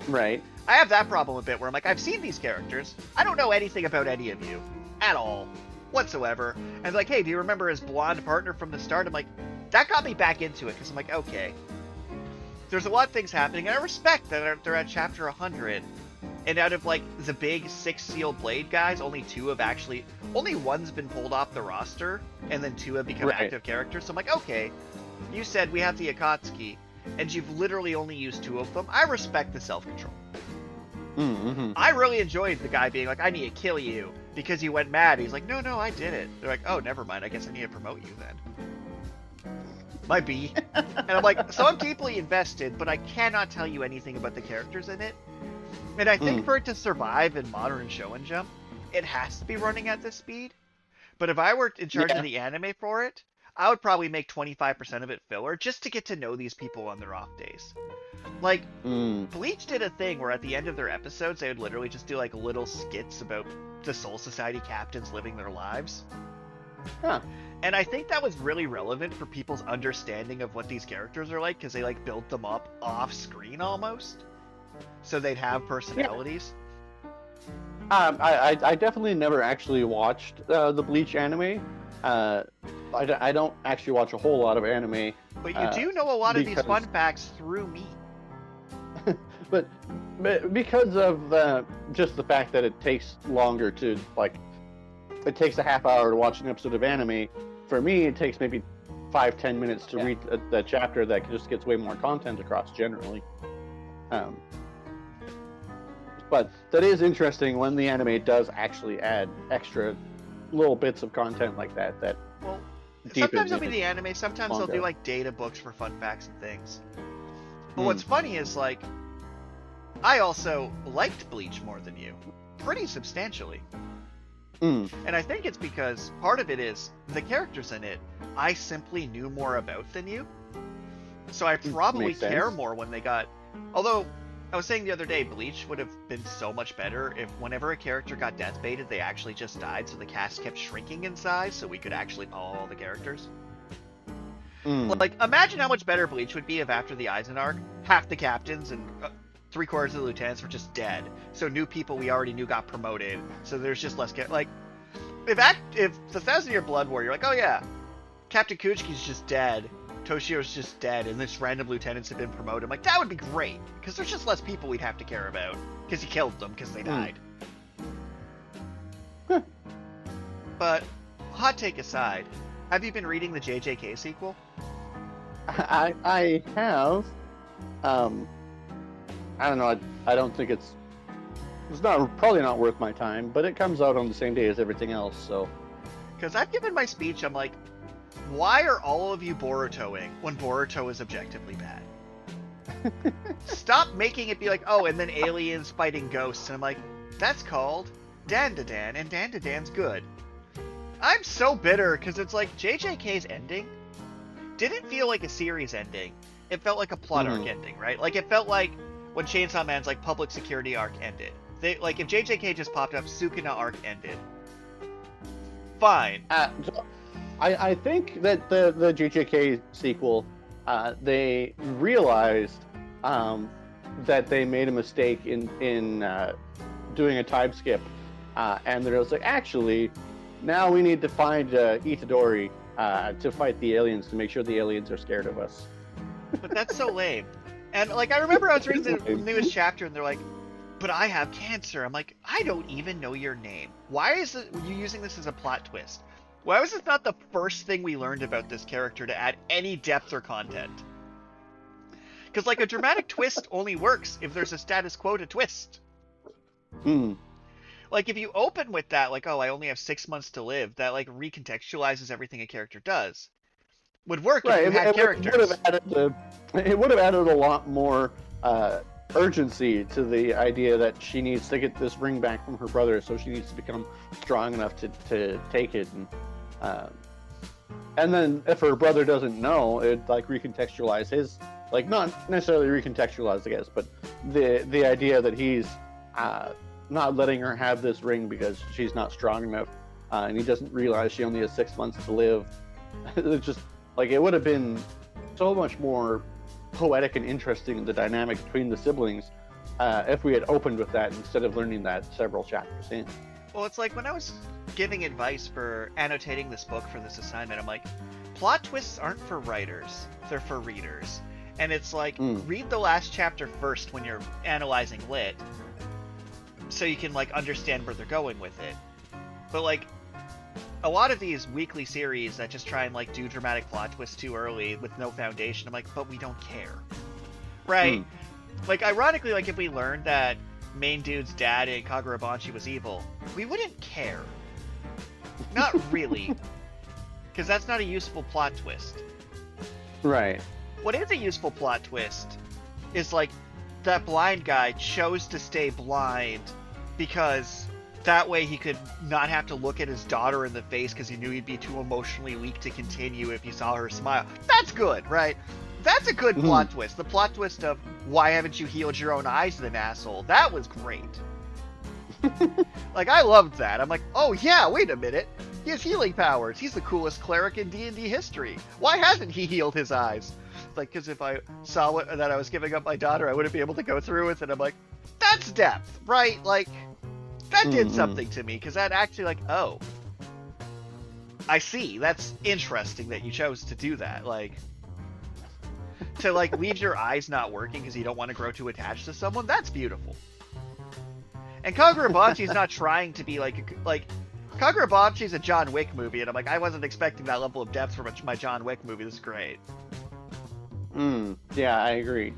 Right. I have that problem a bit where I'm like, I've seen these characters. I don't know anything about any of you at all, whatsoever. And like, hey, do you remember his blonde partner from the start? I'm like, that got me back into it because I'm like, okay. There's a lot of things happening, and I respect that they're at chapter 100. And out of like the big 6 sealed blade guys, only one's been pulled off the roster, and then 2 have become active characters. So I'm like, okay, you said we have the Akatsuki, and you've literally only used 2 of them. I respect the self-control. I really enjoyed the guy being like, I need to kill you because you went mad. He's like, no, I did it. They're like, oh, never mind. I guess I need to promote you then. Might be. And I'm like, so I'm deeply invested, but I cannot tell you anything about the characters in it. And I think for it to survive in modern Shonen Jump, it has to be running at this speed. But if I were in charge of the anime for it, I would probably make 25% of it filler just to get to know these people on their off days. Like, Bleach did a thing where at the end of their episodes, they would literally just do like little skits about the Soul Society captains living their lives. And I think that was really relevant for people's understanding of what these characters are like, because they like built them up off screen almost. So they'd have personalities. I definitely never actually watched the Bleach anime. I don't actually watch a whole lot of anime. But you do know a lot of these fun facts through me. but because of just the fact that it takes longer to, like, it takes a half hour to watch an episode of anime. For me, it takes maybe 5-10 minutes to read the chapter that just gets way more content across generally. But that is interesting when the anime does actually add extra little bits of content like that. Well, sometimes it'll be the anime, sometimes they'll do like data books for fun facts and things. But what's funny is, like, I also liked Bleach more than you, pretty substantially. And I think it's because part of it is the characters in it I simply knew more about than you. So I probably care more when they got... Although, I was saying the other day, Bleach would have been so much better if whenever a character got death baited, they actually just died, so the cast kept shrinking in size, so we could actually follow all the characters. Like, imagine how much better Bleach would be if after the Aizen arc, half the captains and 3/4 of the lieutenants were just dead. So new people we already knew got promoted, so there's just less... Like, if the 1,000-Year Blood War, you're like, oh yeah, Captain Kuchiki's just dead, Toshio's just dead, and this random lieutenants have been promoted. I'm like, that would be great, because there's just less people we'd have to care about, because he killed them, because they died. But, hot take aside, have you been reading the JJK sequel? I have. I don't know. I don't think it's probably not worth my time, but it comes out on the same day as everything else, so. Because I've given my speech, I'm like, why are all of you Borutoing when Boruto is objectively bad? Stop making it be like, oh, and then aliens fighting ghosts, and I'm like, that's called Dandadan, and Dandadan's good. I'm so bitter, because it's like, JJK's ending didn't feel like a series ending. It felt like a plot arc ending, right? Like, it felt like when Chainsaw Man's, like, public security arc ended. Like, if JJK just popped up, Sukuna arc ended. Fine. I think that the JJK sequel, they realized that they made a mistake in doing a time skip, and they're just like, actually, now we need to find Itadori to fight the aliens to make sure the aliens are scared of us. But that's so lame. And, like, I remember I was reading the newest chapter, and they're like, but I have cancer. I'm like, I don't even know your name. Why is you using this as a plot twist? Why was this not the first thing we learned about this character to add any depth or content? Because, like, a dramatic twist only works if there's a status quo to twist. Like if you open with that, like, oh, I only have 6 months to live, that like recontextualizes everything a character does. Would work if Right. you had characters. It would have added a lot more urgency to the idea that she needs to get this ring back from her brother, so she needs to become strong enough to take it. And then if her brother doesn't know, it like recontextualize his, like not necessarily recontextualize, I guess, but the idea that he's not letting her have this ring because she's not strong enough, and he doesn't realize she only has 6 months to live. It's just like, it would have been so much more poetic and interesting in the dynamic between the siblings if we had opened with that instead of learning that several chapters in. Well, it's like when I was giving advice for annotating this book for this assignment, I'm like, plot twists aren't for writers, they're for readers. And it's like, read the last chapter first when you're analyzing lit, so you can like understand where they're going with it. But like, a lot of these weekly series that just try and like do dramatic plot twists too early with no foundation, I'm like, but we don't care. Right? Like, ironically, like if we learned that main dude's dad in Kagurabachi was evil, we wouldn't care. Not really. Because that's not a useful plot twist. Right. What is a useful plot twist is like that blind guy chose to stay blind because that way he could not have to look at his daughter in the face because he knew he'd be too emotionally weak to continue if he saw her smile. That's good, right? That's a good plot twist. The plot twist of, why haven't you healed your own eyes, then asshole? That was great. Like, I loved that. I'm like, oh yeah, wait a minute. He has healing powers. He's the coolest cleric in D&D history. Why hasn't he healed his eyes? Like, because if I saw that I was giving up my daughter, I wouldn't be able to go through with it. I'm like, that's depth, right? Like, that did something to me, because that actually, like, oh, I see. That's interesting that you chose to do that. Like, to, like, leave your eyes not working because you don't want to grow too attached to someone, that's beautiful. And Kagurabachi's not trying to be, like, Kagurabachi's a John Wick movie, and I'm like, I wasn't expecting that level of depth from my John Wick movie. This is great. Yeah, I agree.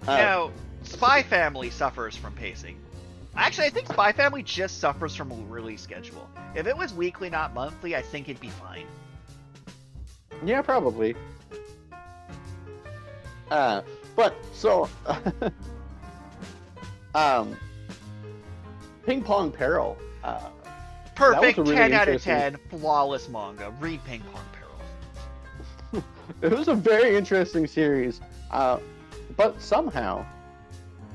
Now, Spy Family suffers from pacing. Actually, I think Spy Family just suffers from a release schedule. If it was weekly, not monthly, I think it'd be fine. Yeah, probably. But, so... Ping Pong Peril. Perfect, really 10 out of 10, flawless manga. Read Ping Pong Peril. It was a very interesting series, but somehow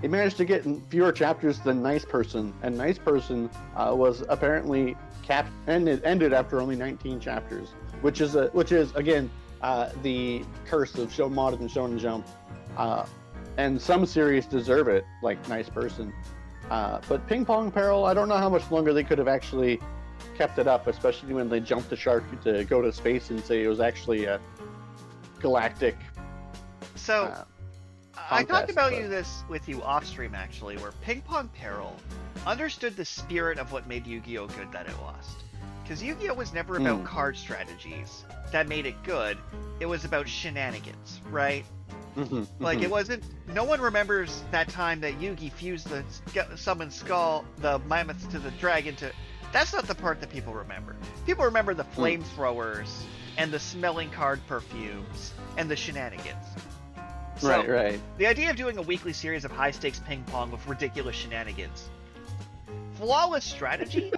it managed to get in fewer chapters than Nice Person, and Nice Person was apparently capped and it ended after only 19 chapters, which is again the curse of modern Shonen Jump. And some series deserve it, like Nice Person. But Ping Pong Peril, I don't know how much longer they could have actually kept it up, especially when they jumped the shark to go to space and say it was actually a galactic. So, I talked about this with you off stream, actually, where Ping Pong Peril understood the spirit of what made Yu-Gi-Oh! Good that it lost. Because Yu-Gi-Oh! Was never about card strategies that made it good. It was about shenanigans, right? Like, it wasn't... No one remembers that time that Yugi fused the summon skull, the mammoth to the dragon to... That's not the part that people remember. People remember the flamethrowers and the smelling card perfumes and the shenanigans. So, right. The idea of doing a weekly series of high-stakes ping pong with ridiculous shenanigans. Flawless strategy?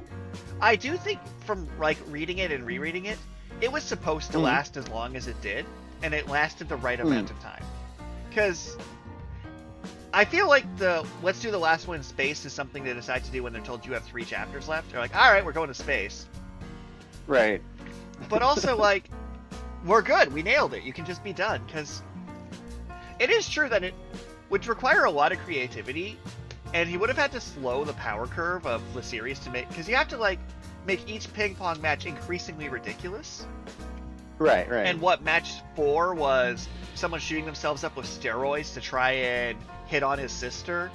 I do think from, like, reading it and rereading it, it was supposed to last as long as it did, and it lasted the right amount of time. Because I feel like the let's do the last one in space is something they decide to do when they're told you have 3 chapters left. They're like, all right, we're going to space. Right. But also, like, we're good. We nailed it. You can just be done. Because it is true that it would require a lot of creativity, and he would have had to slow the power curve of the series to make... Because you have to, like, make each ping pong match increasingly ridiculous. Right. And what match 4 was... someone shooting themselves up with steroids to try and hit on his sister,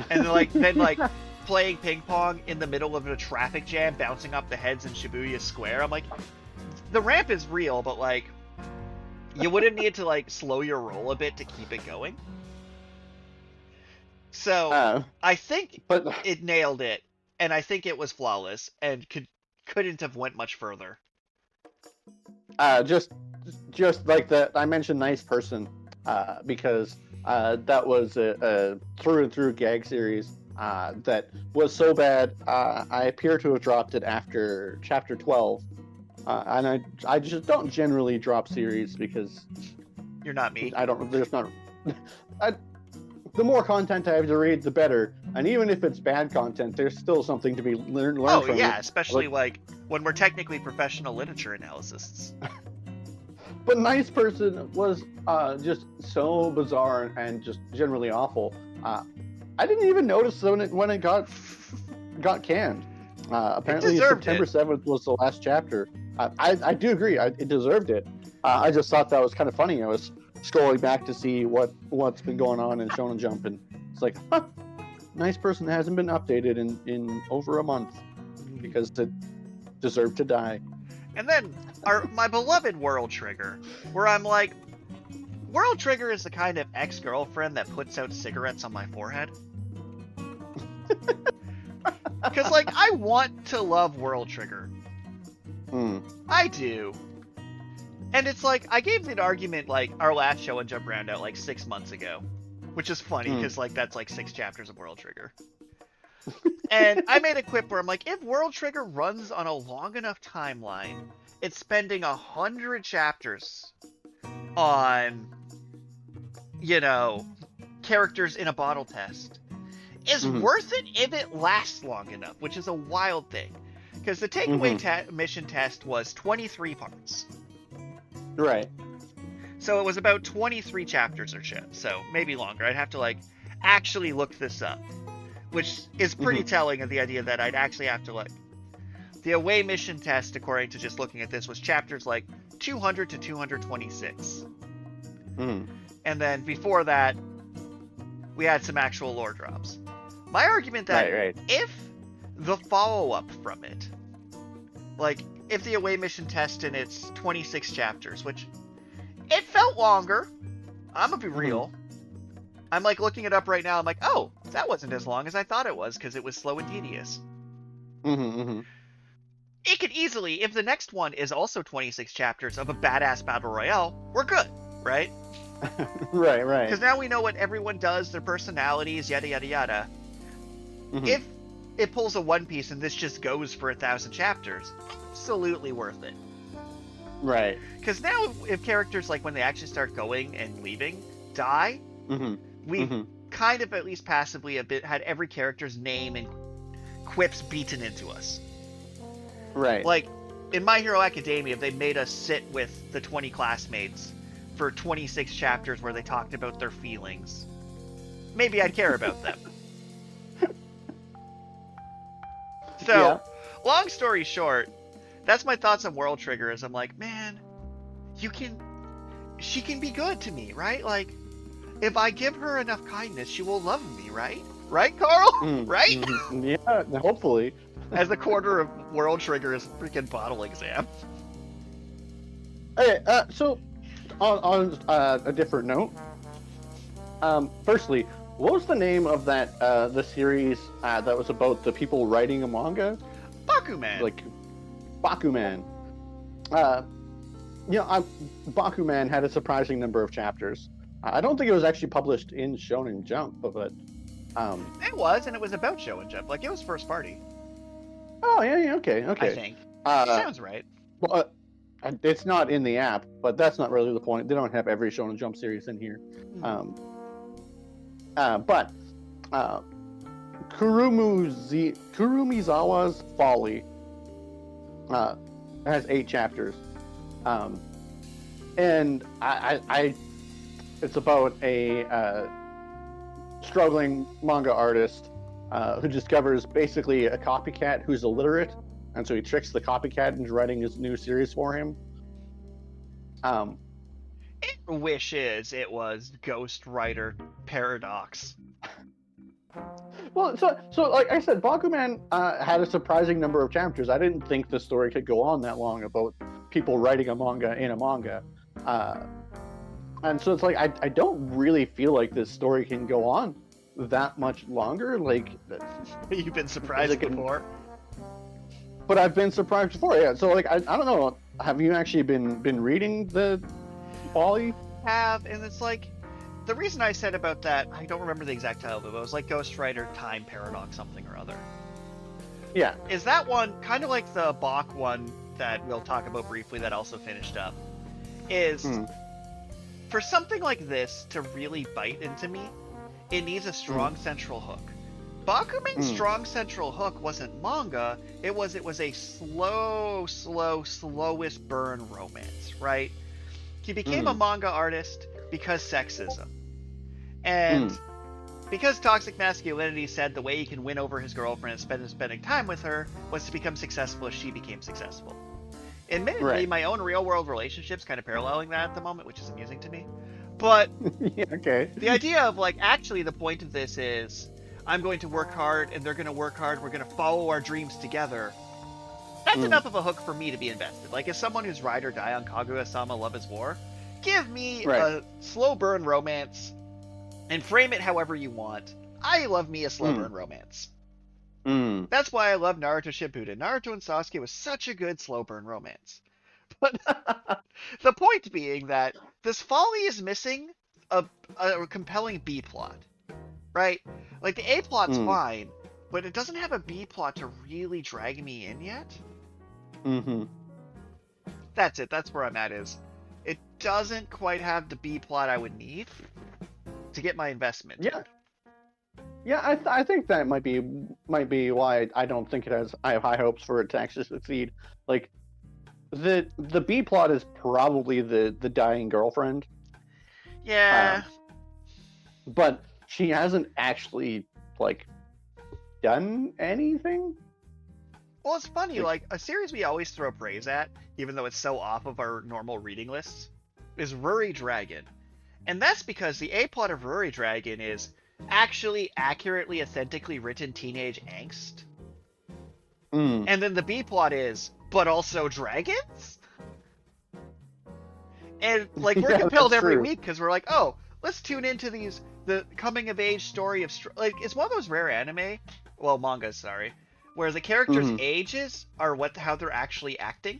and then playing ping pong in the middle of a traffic jam, bouncing off the heads in Shibuya Square. I'm like, the ramp is real, but like, you wouldn't need to like slow your roll a bit to keep it going. So I think it nailed it and I think it was flawless and couldn't have went much further. Just like that, I mentioned nice person because that was a through and through gag series that was so bad. I appear to have dropped it after chapter 12, and I just don't generally drop series because You're not me. I don't. There's not. The more content I have to read, the better. And even if it's bad content, there's still something to be learned Oh from yeah, it. especially like when we're technically professional literature analysts. But Nice Person was just so bizarre and just generally awful. I didn't even notice when it got canned. Apparently, September 7th was the last chapter. I do agree. It deserved it. I just thought that was kind of funny. I was scrolling back to see what's been going on in Shonen Jump, and it's like, huh, Nice Person hasn't been updated in over a month because it deserved to die. And then my beloved World Trigger, where I'm like, World Trigger is the kind of ex-girlfriend that puts out cigarettes on my forehead. Because, like, I want to love World Trigger. I do. And it's like, I gave the argument, like, our last Shonen Jump roundout, like, 6 months ago. Which is funny, because, like, that's, like, 6 chapters of World Trigger. And I made a quip where I'm like, if World Trigger runs on a long enough timeline, it's spending 100 chapters on, characters in a bottle test. Is worth it if it lasts long enough, which is a wild thing. Because the takeaway mission test was 23 parts. Right. So it was about 23 chapters or so, maybe longer. I'd have to, like, actually look this up. Which is pretty telling of the idea that I'd actually have to, like... The away mission test, according to just looking at this, was chapters, like, 200 to 226. And then before that, we had some actual lore drops. My argument that if the follow-up from it, like, if the away mission test in its 26 chapters, which it felt longer, I'm gonna be real. I'm, like, looking it up right now, I'm like, oh, that wasn't as long as I thought it was, because it was slow and tedious. It could easily, if the next one is also 26 chapters of a badass battle royale, we're good, right? Right. Because now we know what everyone does, their personalities, yada yada yada. If it pulls a One Piece and this just goes for 1,000 chapters, absolutely worth it. Right. Because now if characters, like, when they actually start going and leaving, die, we've kind of, at least passively, had every character's name and quips beaten into us. Right. Like, in My Hero Academia, they made us sit with the 20 classmates for 26 chapters where they talked about their feelings. Maybe I'd care about them. So, long story short, that's my thoughts on World Trigger, is I'm like, man, she can be good to me, right? Like, if I give her enough kindness, she will love me, right? Right, Carl? Right? Yeah, hopefully. As the quarter of World Trigger is freaking bottle exam. Okay, so, on a different note, firstly, what was the name of that the series that was about the people writing a manga? Bakuman. Like, Bakuman. Bakuman had a surprising number of chapters. I don't think it was actually published in Shonen Jump, but it was, and it was about Shonen Jump. Like, it was first party. Oh yeah, okay. I think sounds right. Well, it's not in the app, but that's not really the point. They don't have every Shonen Jump series in here. But Kurumizawa's Folly has 8 chapters, and I it's about a struggling manga artist who discovers basically a copycat who's illiterate, and so he tricks the copycat into writing his new series for him. It wishes it was Ghostwriter Paradox. Well, so like I said, Bakuman had a surprising number of chapters. I didn't think the story could go on that long about people writing a manga in a manga. And so it's like, I don't really feel like this story can go on that much longer. Like, You've been surprised before. But I've been surprised before. Yeah. So like, I don't know. Have you actually been reading the Wally? And it's like, the reason I said about that, I don't remember the exact title of it, but it was like Ghost Rider Time Paradox something or other. Yeah. Is that one kind of like the Bach one that we'll talk about briefly that also finished up? Is for something like this to really bite into me, it needs a strong central hook. Bakuman's strong central hook wasn't manga, it was a slowest burn romance, right? He became a manga artist because sexism. And because toxic masculinity said the way he can win over his girlfriend and spending time with her was to become successful as she became successful. Admittedly, my own real world relationships kind of paralleling that at the moment, which is amusing to me. But yeah, okay. The idea of like, actually the point of this is I'm going to work hard and they're going to work hard. We're going to follow our dreams together. That's enough of a hook for me to be invested. Like, as someone who's ride or die on Kaguya-sama Love is War, give me a slow burn romance and frame it however you want. I love me a slow burn romance. That's why I love Naruto Shippuden. Naruto and Sasuke was such a good slow burn romance. But the point being that this folly is missing a compelling B plot, right? Like, the A plot's fine, but it doesn't have a B plot to really drag me in yet. That's it. That's where I'm at. Is it doesn't quite have the B plot I would need to get my investment. Yeah, I think that might be why I don't think it has. I have high hopes for it to actually succeed. Like, the B plot is probably the dying girlfriend. Yeah. But she hasn't actually like done anything. Well, it's funny, like, a series we always throw praise at, even though it's so off of our normal reading lists, is Ruri Dragon. And that's because the A-plot of Ruri Dragon is actually accurately, authentically written teenage angst. And then the B-plot is, but also dragons? And, like, we're compelled every week because we're like, oh, let's tune into the coming-of-age story of... Like, it's one of those rare anime, well, mangas, sorry, where the characters' ages are how they're actually acting.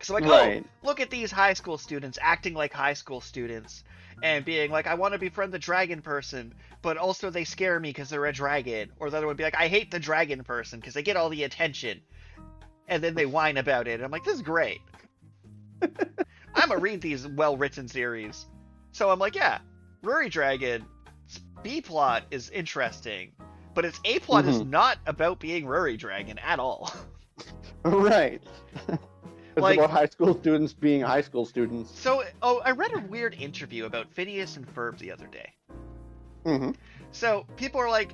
So like, oh, look at these high school students acting like high school students and being like, I want to befriend the dragon person, but also they scare me because they're a dragon. Or the other would be like, I hate the dragon person because they get all the attention. And then they whine about it. And I'm like, this is great. I'm going to read these well-written series. So I'm like, yeah, Ruri Dragon, B-plot is interesting. But its A-plot is not about being Ruri Dragon at all. Right. It's like, about high school students being high school students. So, I read a weird interview about Phineas and Ferb the other day. So, people are like,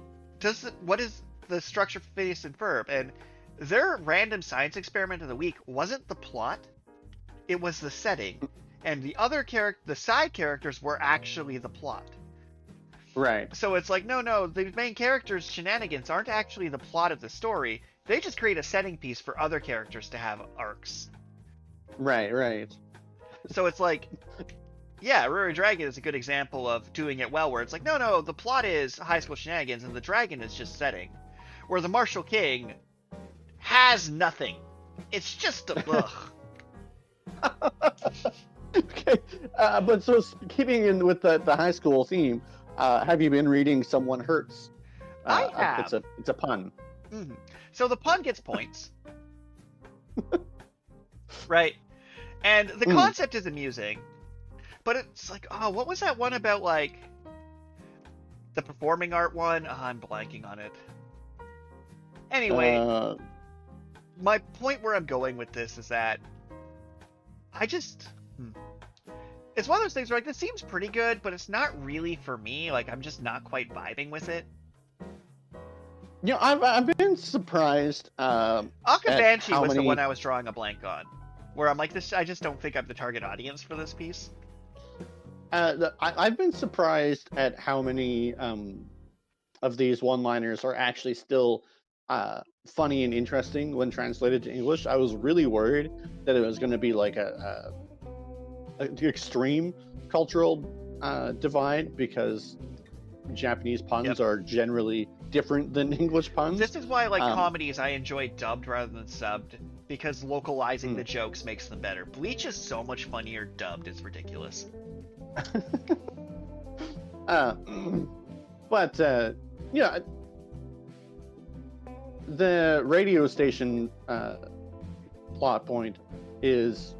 what is the structure for Phineas and Ferb? And their random science experiment of the week wasn't the plot, it was the setting. And the side characters were actually the plot. Right. So it's like, no, the main characters' shenanigans aren't actually the plot of the story. They just create a setting piece for other characters to have arcs. Right. So it's like, yeah, Ruri Dragon is a good example of doing it well, where it's like, no, the plot is high school shenanigans, and the dragon is just setting. Where the Martial King has nothing. It's just a Okay, but so keeping in with the high school theme, have you been reading Someone Hurts? I have. It's a pun. So the pun gets points. Right? And the concept is amusing. But it's like, oh, what was that one about, like, the performing art one? Oh, I'm blanking on it. Anyway, my point where I'm going with this is that I just... It's one of those things where, like, this seems pretty good, but it's not really for me. Like, I'm just not quite vibing with it. You know, I've been surprised. Akabanshi was the one I was drawing a blank on. Where I'm like, I just don't think I'm the target audience for this piece. I've been surprised at how many of these one-liners are actually still funny and interesting when translated to English. I was really worried that it was going to be like an extreme cultural divide, because Japanese puns are generally different than English puns. This is why, like, comedies I enjoy dubbed rather than subbed, because localizing the jokes makes them better. Bleach is so much funnier dubbed, it's ridiculous. But yeah, the radio station plot point is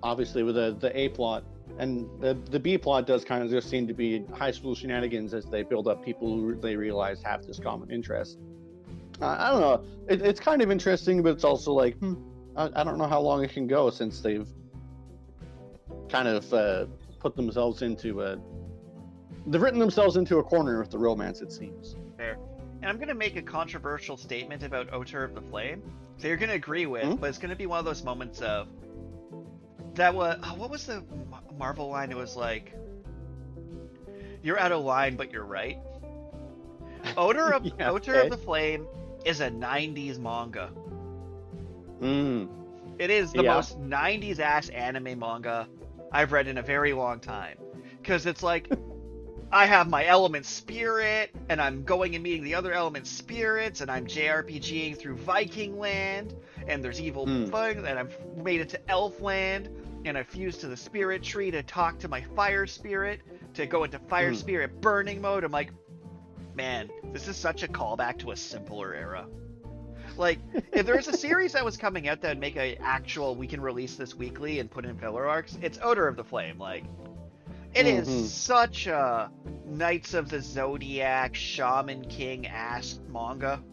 obviously with the A plot, and the B plot does kind of just seem to be high school shenanigans as they build up people who they realize have this common interest. I don't know. It's kind of interesting, but it's also like, I don't know how long it can go since they've kind of put themselves into they've written themselves into a corner with the romance, it seems. Fair. And I'm going to make a controversial statement about Otter of the Flame that you're going to agree with, but it's going to be one of those moments of that was, what was the Marvel line? It was like, you're out of line, but you're right. Otter of the Flame is a 90s manga. It is the most 90s ass anime manga I've read in a very long time. Because it's like, I have my element spirit, and I'm going and meeting the other element spirits, and I'm JRPGing through Viking land, and there's evil things, and I've made it to Elf land, and I fused to the spirit tree to talk to my fire spirit, to go into fire spirit burning mode. I'm like, man, this is such a callback to a simpler era. Like, if there was a series that was coming out that would make a actual, we can release this weekly and put in filler arcs, it's Otter of the Flame. Like, it is such a Knights of the Zodiac, Shaman King ass manga.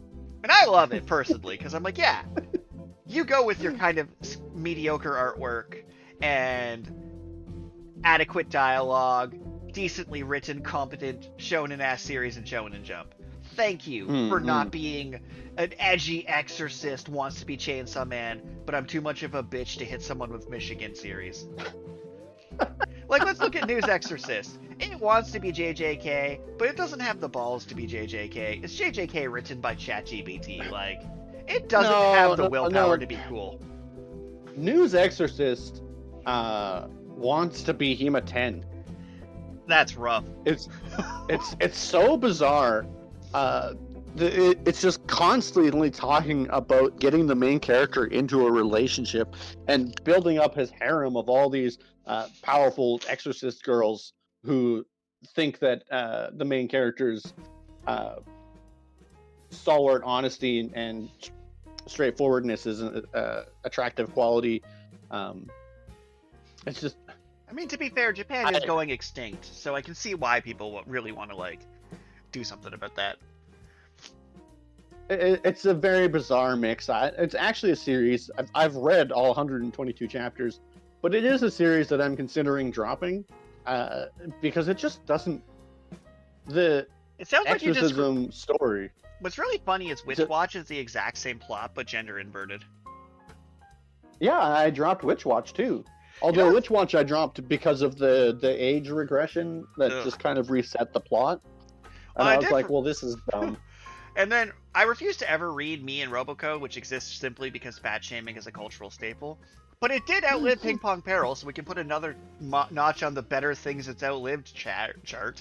And I love it personally, because I'm like, yeah, you go with your kind of mediocre artwork and adequate dialogue, decently written, competent shonen ass series in Shonen Jump. Thank you for not being an edgy exorcist wants to be Chainsaw Man, but I'm too much of a bitch to hit someone with Michigan series. Like, let's look at News Exorcist. It wants to be JJK, but it doesn't have the balls to be JJK. It's JJK written by ChatGPT. Like, it doesn't have the willpower to be cool. News Exorcist wants to be Hema 10. That's rough. It's so bizarre. It's just constantly talking about getting the main character into a relationship and building up his harem of all these powerful exorcist girls who think that the main character's stalwart honesty and straightforwardness is an attractive quality. It's just... I mean, to be fair, Japan is going extinct, so I can see why people really want to, like, do something about that. It's a very bizarre mix. It's actually a series. I've read all 122 chapters, but it is a series that I'm considering dropping because it just doesn't. It sounds like exorcism story. What's really funny is Witch Watch is the exact same plot, but gender inverted. Yeah, I dropped Witch Watch too. Although Witch Watch I dropped because of the age regression that just kind of reset the plot. And I was like, well, this is dumb. And then I refuse to ever read Me and Robocode, which exists simply because fat shaming is a cultural staple. But it did outlive Ping Pong Peril, so we can put another notch on the better things it's outlived chart.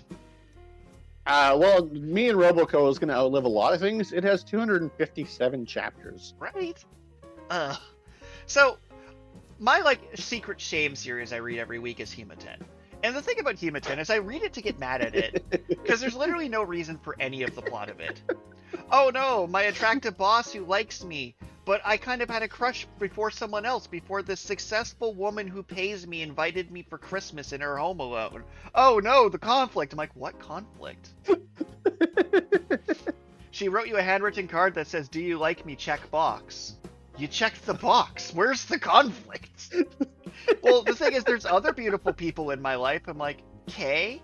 Well, Me and Robocode is going to outlive a lot of things. It has 257 chapters. Right. So, my, like, secret shame series I read every week is Hema 10. And the thing about Hema 10 is I read it to get mad at it, because there's literally no reason for any of the plot of it. Oh no, my attractive boss who likes me, but I kind of had a crush before someone else, before this successful woman who pays me invited me for Christmas in her home alone. Oh no, the conflict. I'm like, what conflict? She wrote you a handwritten card that says, do you like me? Check box. You checked the box. Where's the conflict? Well, the thing is, there's other beautiful people in my life. I'm like, okay,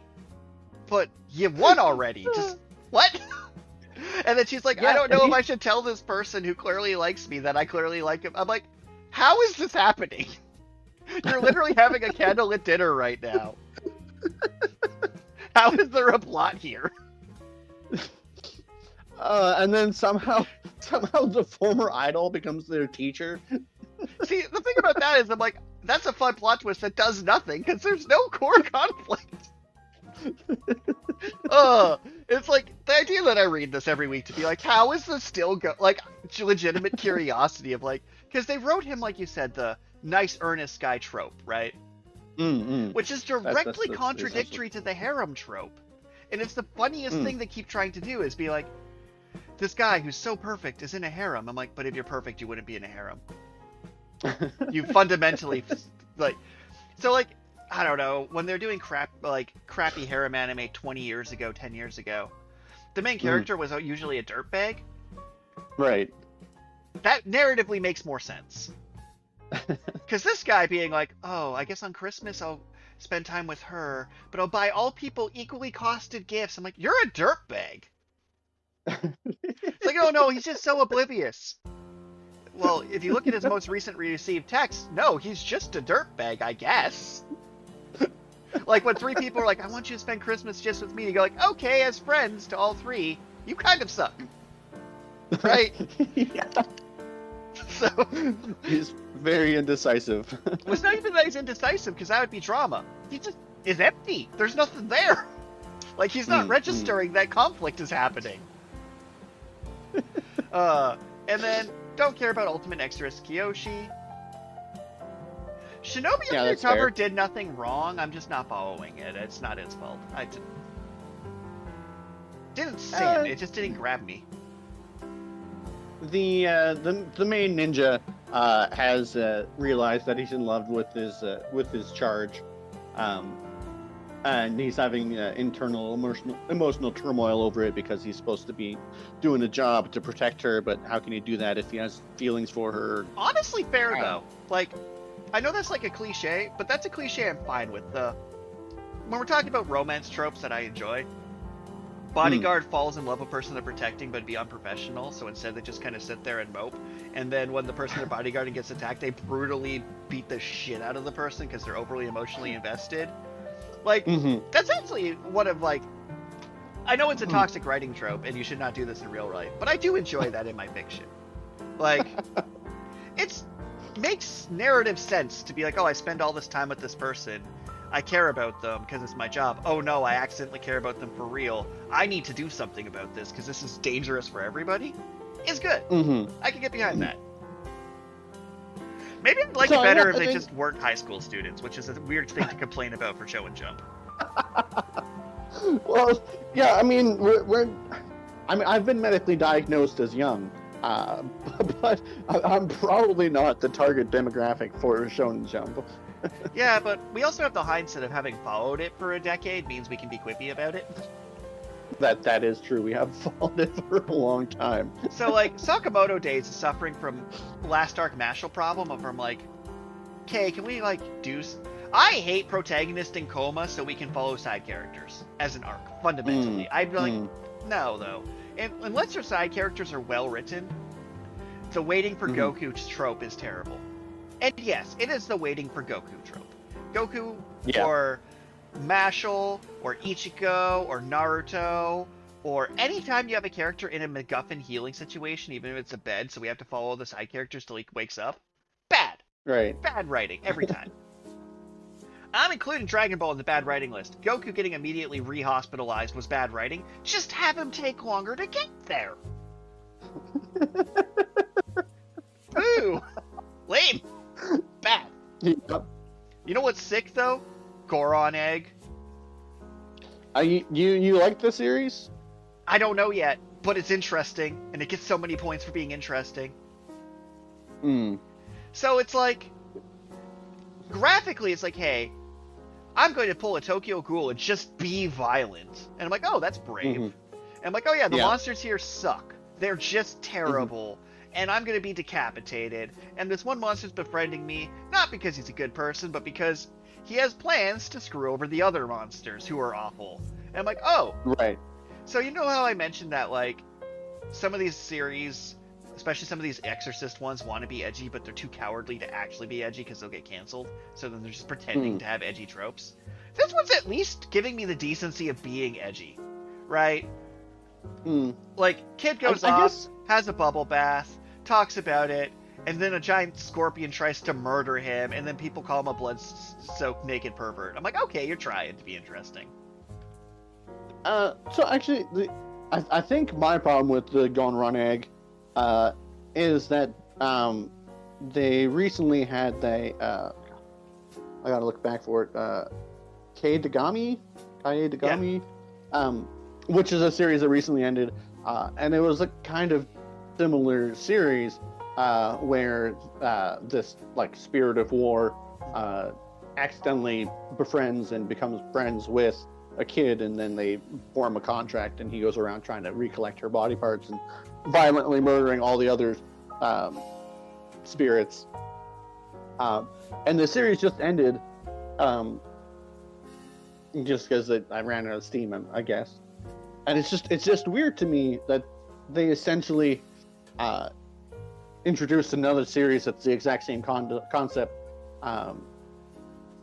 but you won already. Just, what? And then she's like, I don't know if I should tell this person who clearly likes me that I clearly like him. I'm like, how is this happening? You're literally having a candlelit dinner right now. How is there a plot here? And then somehow the former idol becomes their teacher. See, the thing about that is, I'm like, that's a fun plot twist that does nothing, because there's no core conflict. It's like the idea that I read this every week to be like, how is this still like legitimate curiosity of like, because they wrote him, like you said, the nice earnest guy trope, right? Which is directly contradictory to the harem trope. And it's the funniest thing they keep trying to do is be like, this guy who's so perfect is in a harem. I'm like, but if you're perfect, you wouldn't be in a harem. You fundamentally like, so like, I don't know, when they're doing crappy harem anime 20 years ago, 10 years ago, the main character was usually a dirtbag. Right. That narratively makes more sense. Because this guy being like, oh, I guess on Christmas I'll spend time with her, but I'll buy all people equally costed gifts. I'm like, you're a dirtbag. It's like, oh no, he's just so oblivious. Well, if you look at his most recent received text, no, he's just a dirtbag, I guess. Like when 3 people are like, I want you to spend Christmas just with me, you go like, okay, as friends to all 3, you kind of suck. Right? Yeah. So he's very indecisive. Well, it's not even that he's indecisive, because that would be drama. He just is empty. There's nothing there. Like, he's not registering that conflict is happening. And then, don't care about Ultimate Exorcist Kiyoshi. Shinobi Undercover did nothing wrong. I'm just not following it. It's not his fault. I didn't sin. It just didn't grab me. The main ninja has realized that he's in love with his charge, and he's having internal emotional turmoil over it because he's supposed to be doing a job to protect her, but how can he do that if he has feelings for her? Honestly, fair though. Like, I know that's like a cliche, but that's a cliche I'm fine with. When we're talking about romance tropes that I enjoy, bodyguard falls in love with a person they're protecting but be unprofessional, so instead they just kind of sit there and mope, and then when the person they're bodyguarding gets attacked, they brutally beat the shit out of the person because they're overly emotionally invested. Like, that's actually one of, like, I know it's a toxic writing trope and you should not do this in real life, but I do enjoy that in my fiction. Like, it's makes narrative sense to be like, oh, I spend all this time with this person, I care about them because it's my job. Oh no, I accidentally care about them for real. I need to do something about this because this is dangerous for everybody. It's good. I can get behind that. Maybe I'd like it better if they just weren't high school students, which is a weird thing to complain about for Shonen Jump. Well, yeah, I mean, I've been medically diagnosed as young, but I'm probably not the target demographic for Shonen Jump. Yeah, but we also have the hindsight of having followed it for a decade means we can be quippy about it. That is true. We have followed it for a long time. So, like, Sakamoto Days is suffering from last arc Mashal problem of from like, okay, can we like do? I hate protagonist in coma so we can follow side characters as an arc fundamentally. I'd be like, no though, and unless your side characters are well written, the waiting for Goku trope is terrible. And yes, it is the waiting for Goku trope. Goku or Mashal or Ichiko or Naruto, or anytime you have a character in a MacGuffin healing situation, even if it's a bed, so we have to follow the side characters till he wakes up. Bad. Right. Bad writing every time. I'm including Dragon Ball in the bad writing list. Goku getting immediately re-hospitalized was bad writing. Just have him take longer to get there. Ooh. Lame. Bad. Yep. You know what's sick though? Goron egg. You like the series? I don't know yet, but it's interesting, and it gets so many points for being interesting. So it's like, graphically, it's like, hey, I'm going to pull a Tokyo Ghoul and just be violent. And I'm like, oh, that's brave. And I'm like, oh yeah, the monsters here suck. They're just terrible. And I'm going to be decapitated. And this one monster's befriending me, not because he's a good person, but because he has plans to screw over the other monsters who are awful. And I'm like, oh. Right. So you know how I mentioned that, like, some of these series, especially some of these Exorcist ones, want to be edgy, but they're too cowardly to actually be edgy because they'll get canceled. So then they're just pretending to have edgy tropes. This one's at least giving me the decency of being edgy, right? Like, kid goes off, has a bubble bath, talks about it, and then a giant scorpion tries to murder him, and then people call him a blood-soaked naked pervert. I'm like, okay, you're trying to be interesting. So actually, I think my problem with the Gone Run Egg is that they recently had I gotta look back for it. Kae Dagami, which is a series that recently ended, and it was a kind of similar series where this like spirit of war accidentally befriends and becomes friends with a kid, and then they form a contract, and he goes around trying to recollect her body parts and violently murdering all the other spirits. And the series just ended, just because I ran out of steam, I guess. And it's just weird to me that they essentially introduced another series that's the exact same concept,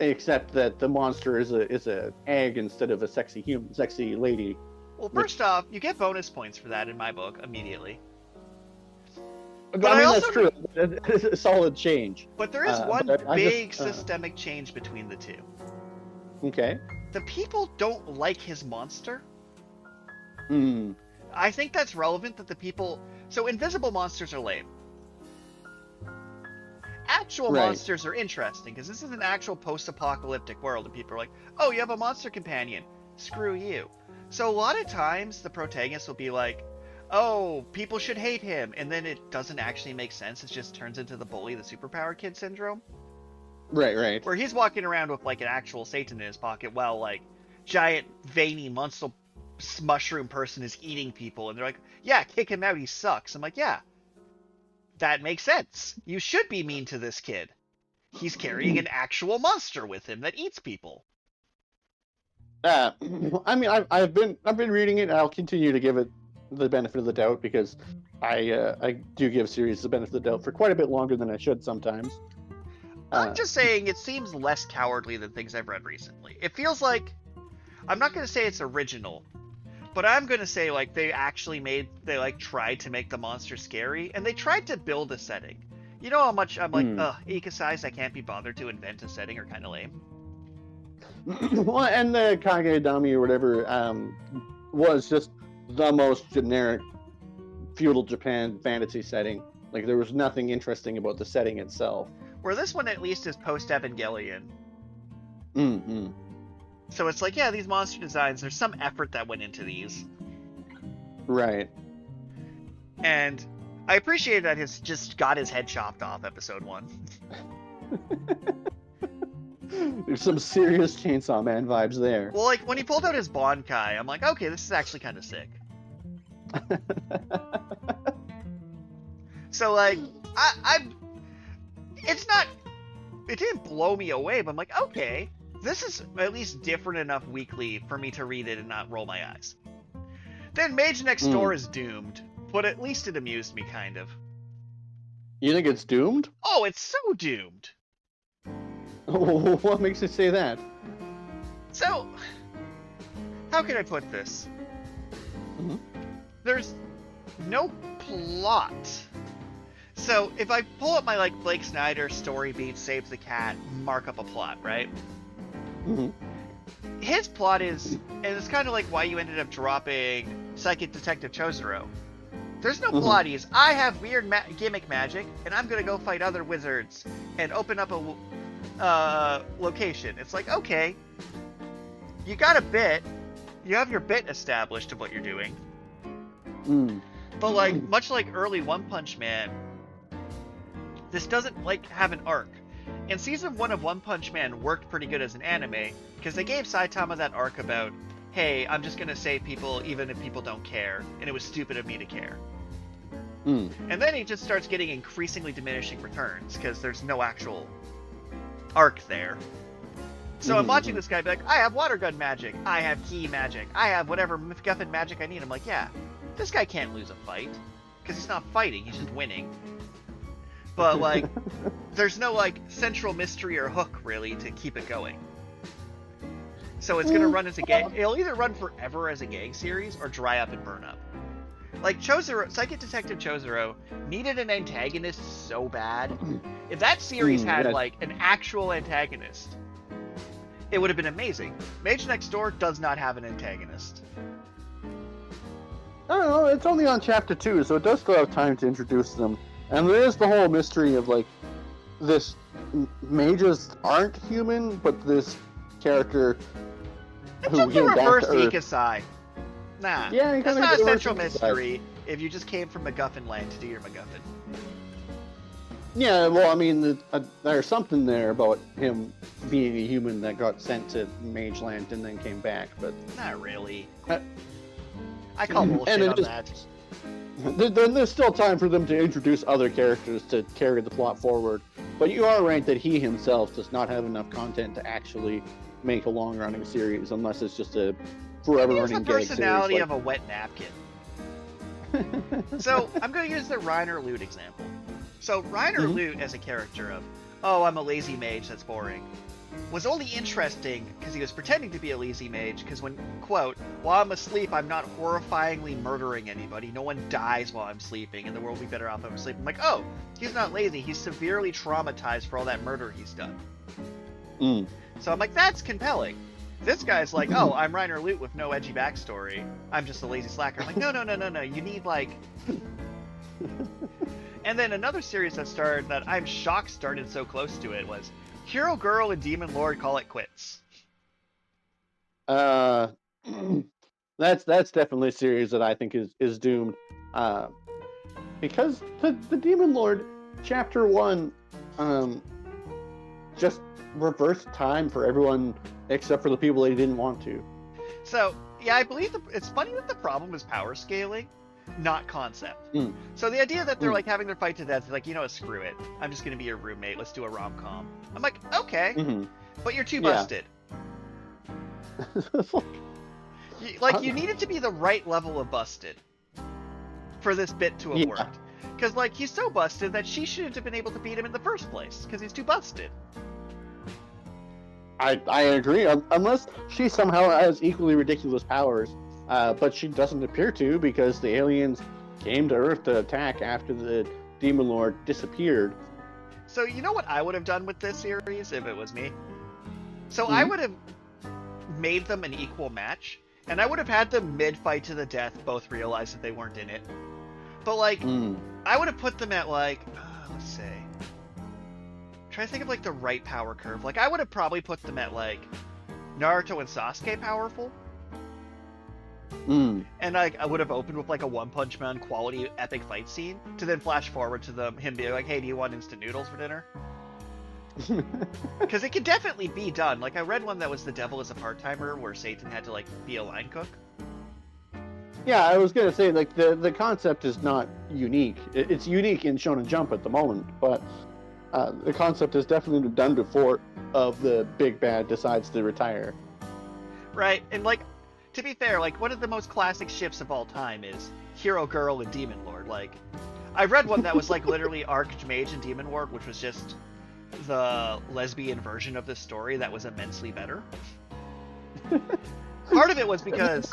except that the monster is a egg instead of a sexy lady. Well, first off, you get bonus points for that in my book immediately. But I mean, that's true. It's a solid change. But there is one big systemic change between the two. Okay. The people don't like his monster. Hmm. I think that's relevant that the people... So invisible monsters are lame. Actual monsters are interesting, because this is an actual post-apocalyptic world, and people are like, oh, you have a monster companion. Screw you. So a lot of times, the protagonist will be like, oh, people should hate him, and then it doesn't actually make sense. It just turns into the bully, the superpower kid syndrome. Right. Where he's walking around with, like, an actual Satan in his pocket while, like, giant, veiny, mushroom person is eating people, and they're like, yeah, kick him out, he sucks. I'm like, yeah, that makes sense. You should be mean to this kid. He's carrying an actual monster with him that eats people. I mean, I've been reading it, and I'll continue to give it the benefit of the doubt, because I do give series the benefit of the doubt for quite a bit longer than I should sometimes. I'm just saying it seems less cowardly than things I've read recently. It feels like, I'm not going to say it's original, but I'm going to say like they tried to make the monster scary, and they tried to build a setting. You know how much I'm like, Ikasai's I can't be bothered to invent a setting are kind of lame. Well, and the Kagurabachi or whatever was just the most generic feudal Japan fantasy setting. Like, there was nothing interesting about the setting itself. Where this one at least is post-Evangelion. Mm-hmm. So it's like, yeah, these monster designs, there's some effort that went into these. Right. And I appreciate that he's just got his head chopped off episode 1. There's some serious Chainsaw Man vibes there. Well, like, when he pulled out his Bonkai, I'm like, okay, this is actually kind of sick. So, like, it didn't blow me away, but I'm like, okay, this is at least different enough weekly for me to read it and not roll my eyes. Then Mage Next Door is doomed, but at least it amused me, kind of. You think it's doomed? Oh, it's so doomed. What makes you say that? So, how can I put this? Mm-hmm. There's no plot. So, if I pull up my, like, Blake Snyder story beat, save the cat, mark up a plot, right? Mm-hmm. His plot is, and it's kind of like why you ended up dropping Psychic Detective Chozoro. There's no plot. He's, I have weird gimmick magic, and I'm gonna go fight other wizards and open up a location. It's like, okay, you got a bit, you have your bit established of what you're doing. But like, much like early One Punch Man, this doesn't like have an arc. And season 1 of One Punch Man worked pretty good as an anime, because they gave Saitama that arc about, hey, I'm just gonna save people even if people don't care, and it was stupid of me to care. And then he just starts getting increasingly diminishing returns, because there's no actual arc there. So I'm watching this guy be like, I have water gun magic, I have key magic, I have whatever MacGuffin magic I need. I'm like, yeah, this guy can't lose a fight, because he's not fighting, he's just winning. But like, there's no like central mystery or hook really to keep it going. So it's gonna run as a gang. It'll either run forever as a gang series or dry up and burn up. Like Chozoro, Psychic Detective Chozoro needed an antagonist so bad. If that series had like an actual antagonist, it would have been amazing. Mage Next Door does not have an antagonist. I don't know. It's only on chapter 2, so it does still have time to introduce them. And there is the whole mystery of like this mages aren't human, but this character It's who just a came back reverse to Earth. Ikusai. Nah, Yeah, you that's kinda not a get the central reverse Ikusai. mystery if you just came from MacGuffin land to do your MacGuffin. Yeah, well, I mean, there's something there about him being a human that got sent to Mage Land and then came back, but Not really. Uh, I call bullshit it on just- that. there's still time for them to introduce other characters to carry the plot forward. But you are right that he himself does not have enough content to actually make a long-running series, unless it's just a forever He has the running gag personality series. of a wet napkin. So, I'm going to use the Reiner Lute example. So, Reiner Lute as a character of, oh, I'm a lazy mage, that's boring, was only interesting because he was pretending to be a lazy mage, because when, quote, while I'm asleep, I'm not horrifyingly murdering anybody, no one dies while I'm sleeping, and the world will be better off if I'm asleep. I'm like, oh, he's not lazy, he's severely traumatized for all that murder he's done. Mm. So I'm like, that's compelling. This guy's like, oh, I'm Reiner Lute with no edgy backstory. I'm just a lazy slacker. I'm like, no. You need, like... And then another series that started that I'm shocked started so close to it was Hero Girl and Demon Lord Call It Quits. That's definitely a series that I think is doomed. Because the Demon Lord chapter 1 just reversed time for everyone except for the people they didn't want to. So, yeah, I believe it's funny that the problem is power scaling, not concept. Mm. So the idea that they're like having their fight to death, they're like, you know what, screw it. I'm just going to be your roommate. Let's do a rom-com. I'm like, okay, but you're too busted. You need it to be the right level of busted for this bit to have worked. Because, like, he's so busted that she shouldn't have been able to beat him in the first place, because he's too busted. I agree, unless she somehow has equally ridiculous powers, but she doesn't appear to, because the aliens came to Earth to attack after the Demon Lord disappeared. So you know what I would have done with this series if it was me? So I would have made them an equal match, and I would have had them mid-fight to the death both realize that they weren't in it. But, like, I would have put them at, like, let's say... Try to think of, like, the right power curve. Like, I would have probably put them at, like, Naruto and Sasuke powerful. And I would have opened with, like, a One Punch Man quality epic fight scene to then flash forward to him being like, hey, do you want instant noodles for dinner? Because it could definitely be done. Like, I read one that was The Devil is a Part-Timer where Satan had to, like, be a line cook. Yeah, I was gonna say, like, the concept is not unique. It's unique in Shonen Jump at the moment, but the concept has definitely been done before of the big bad decides to retire. Right, and, like, to be fair, like, one of the most classic ships of all time is Hero Girl and Demon Lord. Like, I read one that was, like, literally Archmage and Demon Lord, which was just the lesbian version of this story that was immensely better. Part of it was because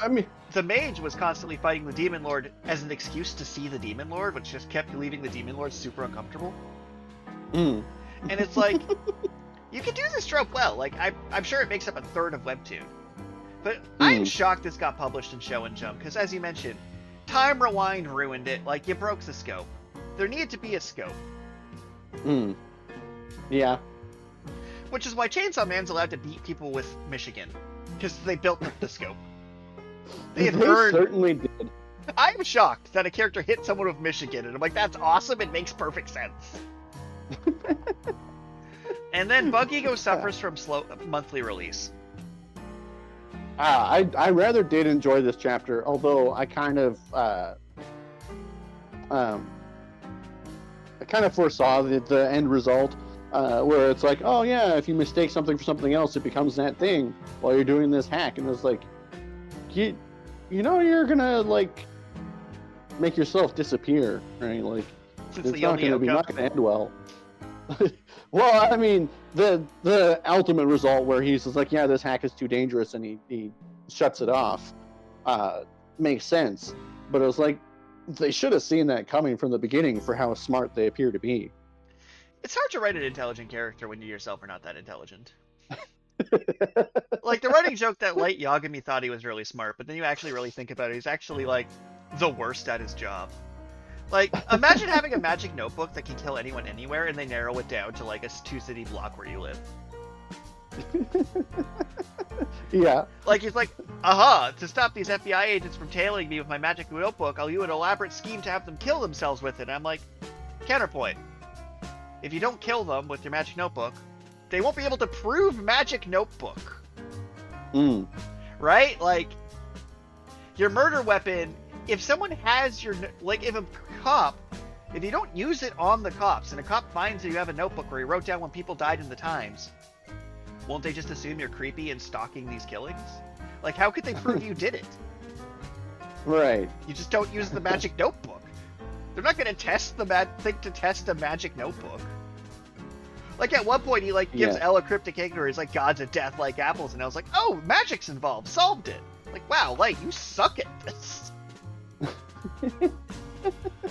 the mage was constantly fighting the Demon Lord as an excuse to see the Demon Lord, which just kept leaving the Demon Lord super uncomfortable. And it's like, you can do this trope well. Like, I'm sure it makes up a third of Webtoon. But I'm shocked this got published in Shonen Jump, because as you mentioned, Time Rewind ruined it. Like, you broke the scope. There needed to be a scope. Yeah. Which is why Chainsaw Man's allowed to beat people with Michigan. Because they built the scope. They certainly did. I'm shocked that a character hit someone with Michigan, and I'm like, that's awesome, it makes perfect sense. And then Bug Ego suffers from slow monthly release. I rather did enjoy this chapter, although I kind of foresaw the end result, where it's like, oh yeah, if you mistake something for something else, it becomes that thing while you're doing this hack, and it's like, you know, you're gonna, like, make yourself disappear, right? Like, it's not gonna end well. Well, I mean, the ultimate result where he's just like, yeah, this hack is too dangerous, and he shuts it off, makes sense. But it was like, they should have seen that coming from the beginning for how smart they appear to be. It's hard to write an intelligent character when you yourself are not that intelligent. Like, the running joke that Light Yagami thought he was really smart, but then you actually really think about it, he's actually, like, the worst at his job. Like, imagine having a magic notebook that can kill anyone anywhere, and they narrow it down to like a 2-city block where you live. Yeah. Like, he's like, aha, to stop these FBI agents from tailing me with my magic notebook, I'll use an elaborate scheme to have them kill themselves with it. And I'm like, counterpoint. If you don't kill them with your magic notebook, they won't be able to prove magic notebook. Right? Like, your murder weapon, if someone has your, like, if a cop, if you don't use it on the cops, and a cop finds that you have a notebook where you wrote down when people died in the Times, won't they just assume you're creepy and stalking these killings? Like, how could they prove you did it? Right. You just don't use the magic notebook. They're not going to test to test a magic notebook. Like, at one point, he, like, gives Ella cryptic ignore. He's like, gods of death like apples. And I was like, oh, magic's involved. Solved it. Like, wow, Light, you suck at this.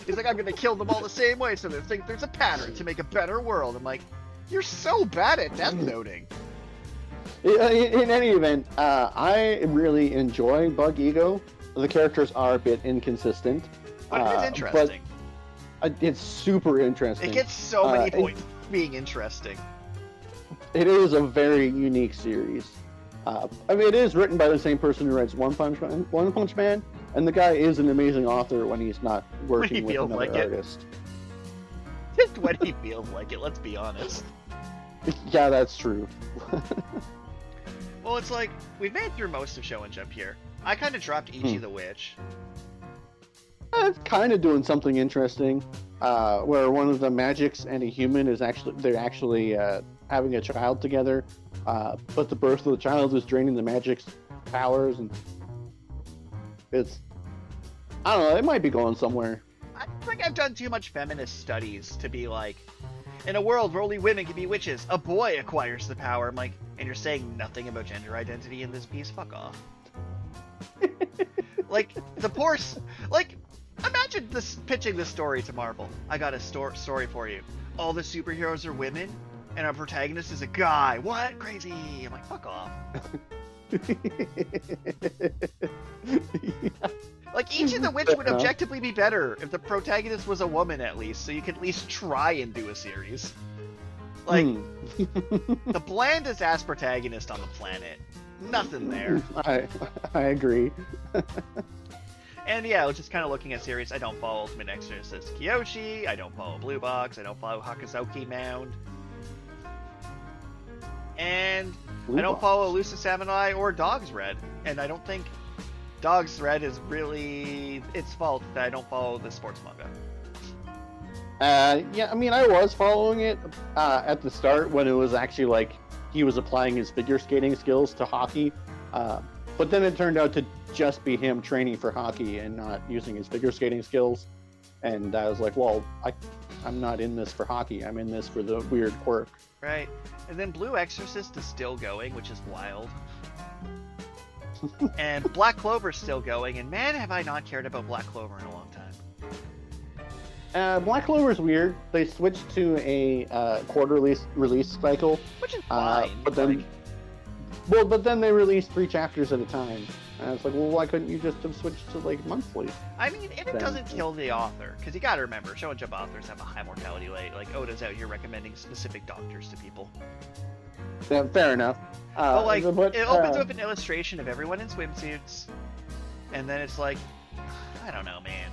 He's like, I'm going to kill them all the same way so they think there's a pattern to make a better world. I'm like, you're so bad at death noting. In any event, I really enjoy Bug Ego. The characters are a bit inconsistent. But it is interesting. But it's super interesting. It gets so many points being interesting. It is a very unique series. I mean, it is written by the same person who writes One Punch Man, and the guy is an amazing author when he's not working with another artist. Just when he feels like it, let's be honest. Yeah, that's true. Well, it's like, we've made through most of Shonen Jump here. I kind of dropped Ichi the Witch. It's kind of doing something interesting, where one of the magics and a human is actually having a child together, but the birth of the child is draining the magic's powers, and I don't know, it might be going somewhere. I think I've done too much feminist studies to be like, in a world where only women can be witches, a boy acquires the power. I'm like, and you're saying nothing about gender identity in this piece? Fuck off. Like, imagine pitching this story to Marvel. I got a story for you. All the superheroes are women, and our protagonist is a guy. What? Crazy. I'm like, fuck off. Like, Ichi the Witch would objectively be better if the protagonist was a woman, at least, so you could at least try and do a series. Like, the blandest ass protagonist on the planet. Nothing there. I agree. And yeah, I was just kind of looking at series. I don't follow Ultimate Exorcist Kyoshi. I don't follow Blue Box. I don't follow Hakusoki Mound. And I don't follow Elusive Samurai or Dog's Red. And I don't think Dog's Red is really its fault that I don't follow the sports manga. Yeah, I mean, I was following it at the start when it was actually like he was applying his figure skating skills to hockey. But then it turned out to just be him training for hockey and not using his figure skating skills. And I was like, well, I'm not in this for hockey. I'm in this for the weird quirk. Right. And then Blue Exorcist is still going, which is wild. And Black Clover's still going, and man, have I not cared about Black Clover in a long time. Black Clover's weird. They switched to a quarterly release cycle, which is fine. But then they released 3 chapters at a time. And it's like, well, why couldn't you just have switched to like monthly? I mean, if it doesn't kill the author, because you gotta remember, Shonen Jump authors have a high mortality rate. Like Oda's out here recommending specific doctors to people. Yeah, fair enough. But like, it opens with an illustration of everyone in swimsuits, and then it's like, I don't know, man.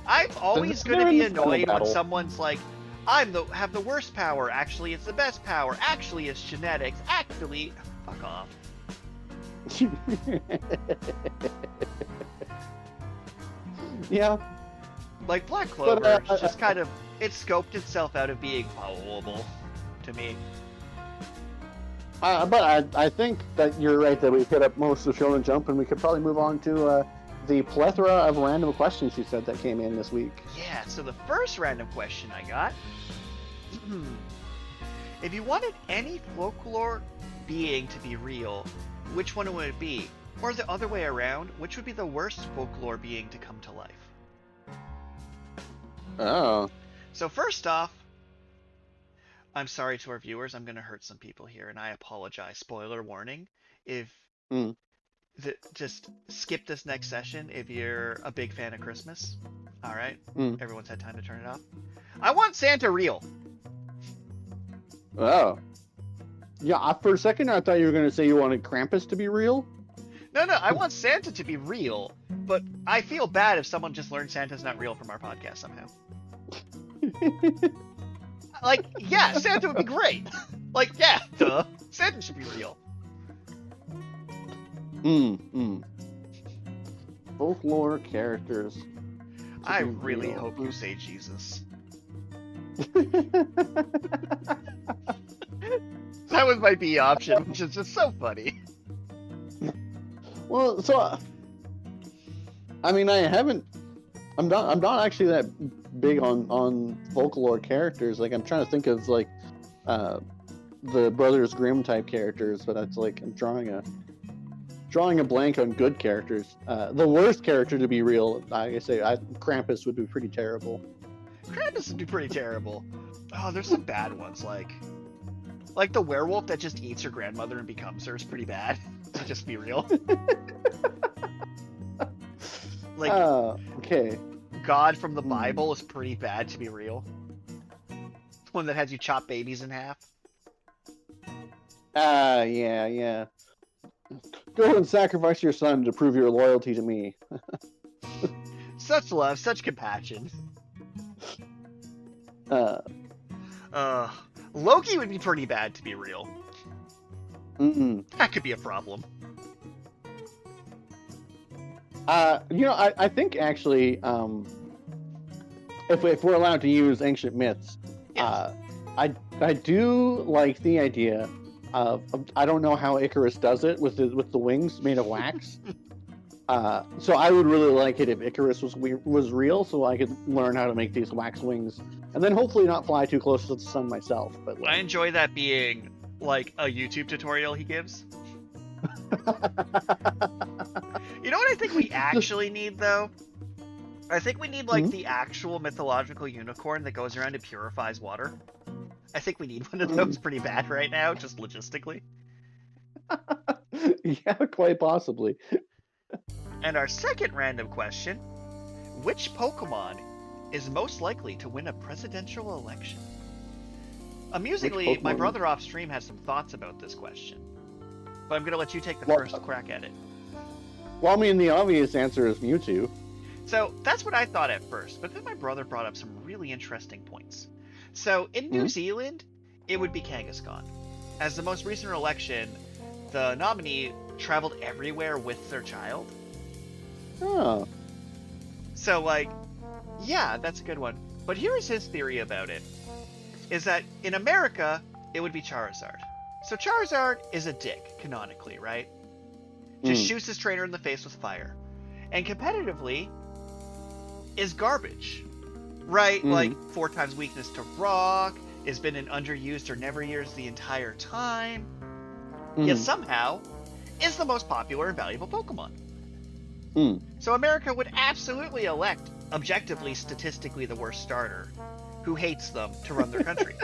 I'm always going to be annoyed when someone's like, have the worst power. Actually, it's the best power. Actually, it's genetics. Actually, fuck off. Yeah. Like Black Clover, just kind of, it scoped itself out of being followable to me. But I think that you're right that we've hit up most of Shonen Jump, and we could probably move on to the plethora of random questions you said that came in this week. Yeah, so the first random question I got, if you wanted any folklore being to be real, which one would it be? Or the other way around, which would be the worst folklore being to come to life? Oh. So first off, I'm sorry to our viewers, I'm going to hurt some people here, and I apologize. Spoiler warning. If just skip this next session if you're a big fan of Christmas. All right, everyone's had time to turn it off. I want Santa real. Oh. Yeah, for a second I thought you were going to say you wanted Krampus to be real. No, I want Santa to be real, but I feel bad if someone just learned Santa's not real from our podcast somehow. Like, yeah, Santa would be great. Like, yeah, duh. Santa should be real. Folklore characters. I really hope you say Jesus. That was my B option, which is just so funny. Well, so I mean, I'm not actually that big on folklore characters. Like, I'm trying to think of like the Brothers Grimm type characters, but that's like I'm drawing a blank on good characters. The worst character to be real, I say, Krampus would be pretty terrible. Krampus would be pretty terrible. Oh, there's some bad ones, like the werewolf that just eats her grandmother and becomes her is pretty bad. To just be real. Like, okay. God from the Bible is pretty bad to be real. One that has you chop babies in half. Yeah. Go and sacrifice your son to prove your loyalty to me. Such love, such compassion. Loki would be pretty bad to be real. That could be a problem. I think actually, if we're allowed to use ancient myths, yes. I do like the idea of I don't know how Icarus does it with the wings made of wax. So I would really like it if Icarus was real, so I could learn how to make these wax wings, and then hopefully not fly too close to the sun myself. But I enjoy that being like a YouTube tutorial he gives. You know what I think we actually need, though? I think we need, like, the actual mythological unicorn that goes around and purifies water. I think we need one of those pretty bad right now, just logistically. Yeah, quite possibly. And our second random question, which Pokemon is most likely to win a presidential election? Amusingly, my brother off stream has some thoughts about this question. But I'm going to let you take the first crack at it. Well, I mean, the obvious answer is Mewtwo. So that's what I thought at first, but then my brother brought up some really interesting points. So in New Zealand, it would be Kangaskhan. As the most recent election, the nominee traveled everywhere with their child. Oh. So, like, yeah, that's a good one. But here is his theory about it, is that in America, it would be Charizard. So Charizard is a dick, canonically, right? Just shoots his trainer in the face with fire. And competitively, is garbage. Right? Like, 4 times weakness to rock, has been an underused or never used the entire time. Yet somehow, is the most popular and valuable Pokemon. So America would absolutely elect, objectively, statistically, the worst starter, who hates them, to run their country.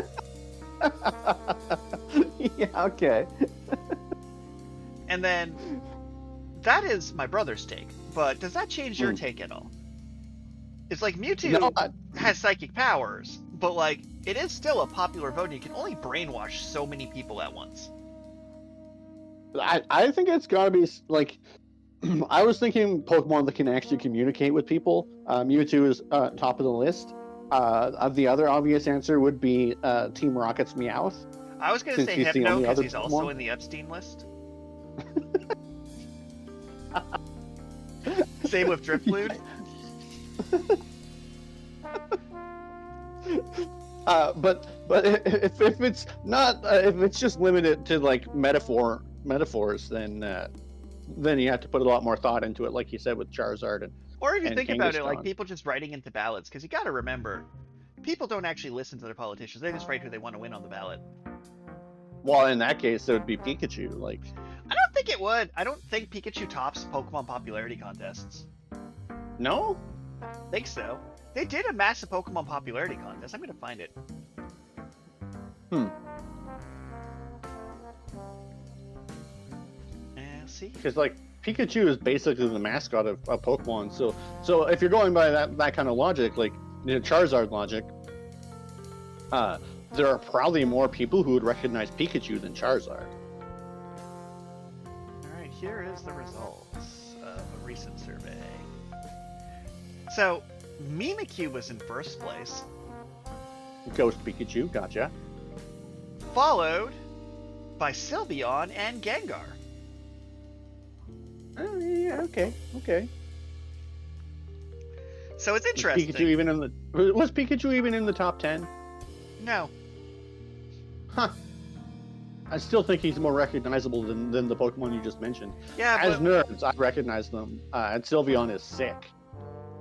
Yeah, okay. And then, that is my brother's take, but does that change your take at all? It's like Mewtwo has psychic powers, but like, it is still a popular vote, and you can only brainwash so many people at once. I think it's gotta be, like, I was thinking Pokemon that can actually communicate with people. Mewtwo is top of the list. The other obvious answer would be Team Rocket's Meowth. I was going to say Hypno because he's also in the Epstein list. Same with Drifloon. But if it's not if it's just limited to like metaphors, then you have to put a lot more thought into it, like you said with Charizard and. Or if you think about it, like people just writing into ballots, because you got to remember, people don't actually listen to their politicians; they just write who they want to win on the ballot. Well, in that case, it would be Pikachu. Like, I don't think it would. I don't think Pikachu tops Pokemon popularity contests. No? I think so. They did a massive Pokemon popularity contest. I'm gonna find it. See? Because like Pikachu is basically the mascot of Pokemon. So if you're going by that kind of logic, like Charizard logic, there are probably more people who would recognize Pikachu than Charizard. All right, here is the results of a recent survey. So Mimikyu was in first place, Ghost Pikachu, gotcha. followed by Sylveon and Gengar. Yeah, okay. So it's interesting. Was Pikachu even in the top 10? No. Huh. I still think he's more recognizable than the Pokemon you just mentioned. Yeah, As nerds, I recognize them, and Sylveon is sick.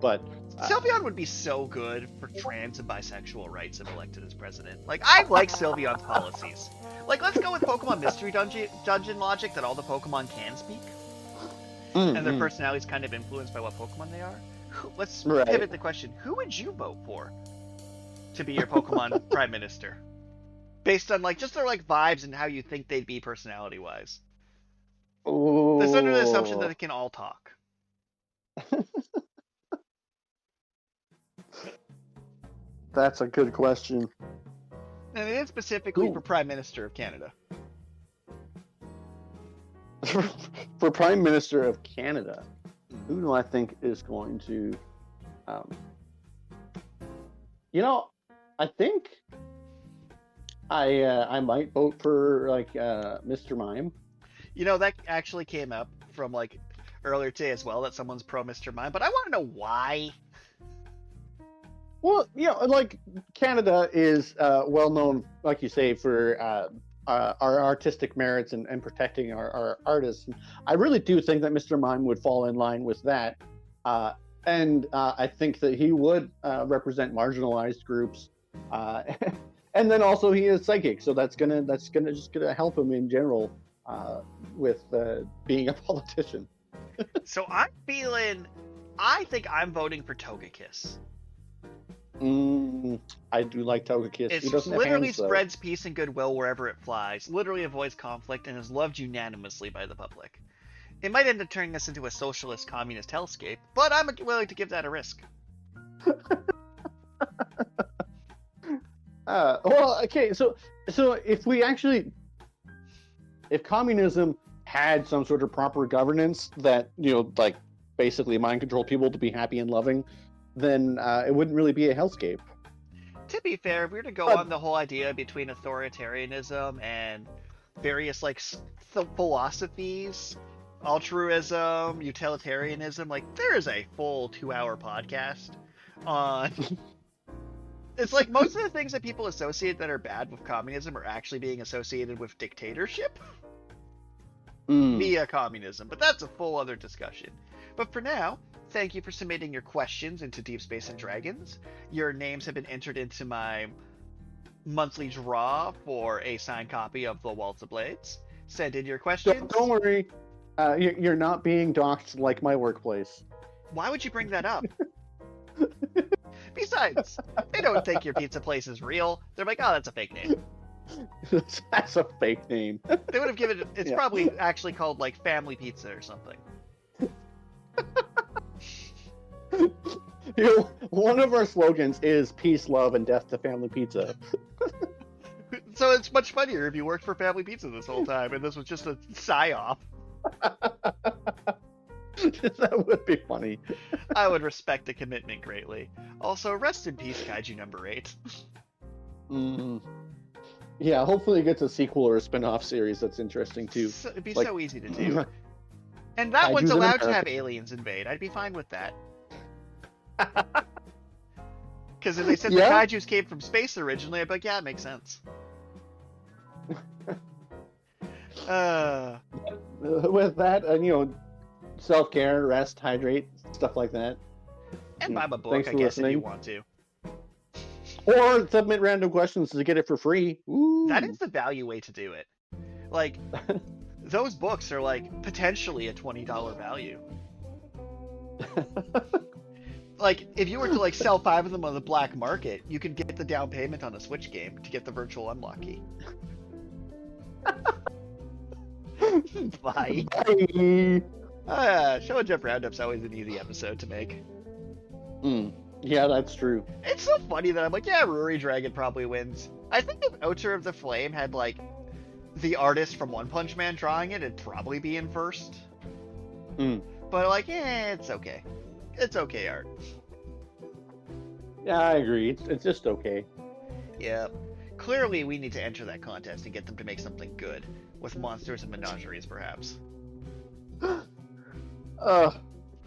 But Sylveon would be so good for trans and bisexual rights if elected as president. Like, I like Sylveon's policies. Like, let's go with Pokemon Mystery Dungeon logic that all the Pokemon can speak. And their personality's kind of influenced by what Pokemon they are. Let's pivot the question. Who would you vote for to be your Pokemon Prime Minister? Based on, like, just their, like, vibes and how you think they'd be personality-wise. There's under the assumption that they can all talk. That's a good question. And it is specifically for Prime Minister of Canada. For Prime Minister of Canada, who do I think is going to... I think I might vote for, like, Mr. Mime. You know, that actually came up from, like, earlier today as well, that someone's pro Mr. Mime, but I want to know why. Well, like, Canada is well known, like you say, for our artistic merits and protecting our artists. I really do think that Mr. Mime would fall in line with that. And I think that he would represent marginalized groups. And then also he is psychic, so that's gonna help him in general with being a politician. So I think I'm voting for Togekiss. I do like Togekiss. It literally spreads peace and goodwill wherever it flies, literally avoids conflict, and is loved unanimously by the public. It might end up turning us into a socialist communist hellscape, but I'm willing to give that a risk. Well, okay, so if communism had some sort of proper governance that, like, basically mind control people to be happy and loving, then it wouldn't really be a hellscape. To be fair, if we were to go on the whole idea between authoritarianism and various, like, philosophies, altruism, utilitarianism, like, there is a full 2-hour podcast on... It's like most of the things that people associate that are bad with communism are actually being associated with dictatorship via communism, but that's a full other discussion. But for now, thank you for submitting your questions into Deep Space and Dragons. Your names have been entered into my monthly draw for a signed copy of The Waltz of Blades. Send in your questions. Don't worry. You're not being doxxed like my workplace. Why would you bring that up? Besides, they don't think your pizza place is real. They're like, oh, that's a fake name. That's a fake name. They would have given it... It's probably actually called, like, Family Pizza or something. One of our slogans is peace, love, and death to Family Pizza. So it's much funnier if you worked for Family Pizza this whole time and this was just a psyop. That would be funny. I would respect the commitment greatly. Also, rest in peace, Kaiju number 8. Yeah, hopefully it gets a sequel or a spin-off series that's interesting too. It'd be so easy to do. And that one's allowed to have aliens invade. I'd be fine with that. Because if they said the Kaijus came from space originally, I'd be like, yeah, it makes sense. With that, self-care, rest, hydrate, stuff like that. And buy my book, I guess, if you want to. Or submit random questions to get it for free. Ooh. That is the value way to do it. Like, those books are, like, potentially a $20 value. Like, if you were to, like, sell 5 of them on the black market, you could get the down payment on a Switch game to get the virtual unlock key. Bye. Bye. Shonen Jump Roundup's always an easy episode to make. Yeah, that's true. It's so funny that I'm like, yeah, Ruri Dragon probably wins. I think if Outer of the Flame had, like, the artist from One Punch Man drawing it, it'd probably be in first. But, like, it's okay. It's okay art. Yeah, I agree. It's just okay. Yeah. Clearly, we need to enter that contest and get them to make something good. With monsters and menageries, perhaps.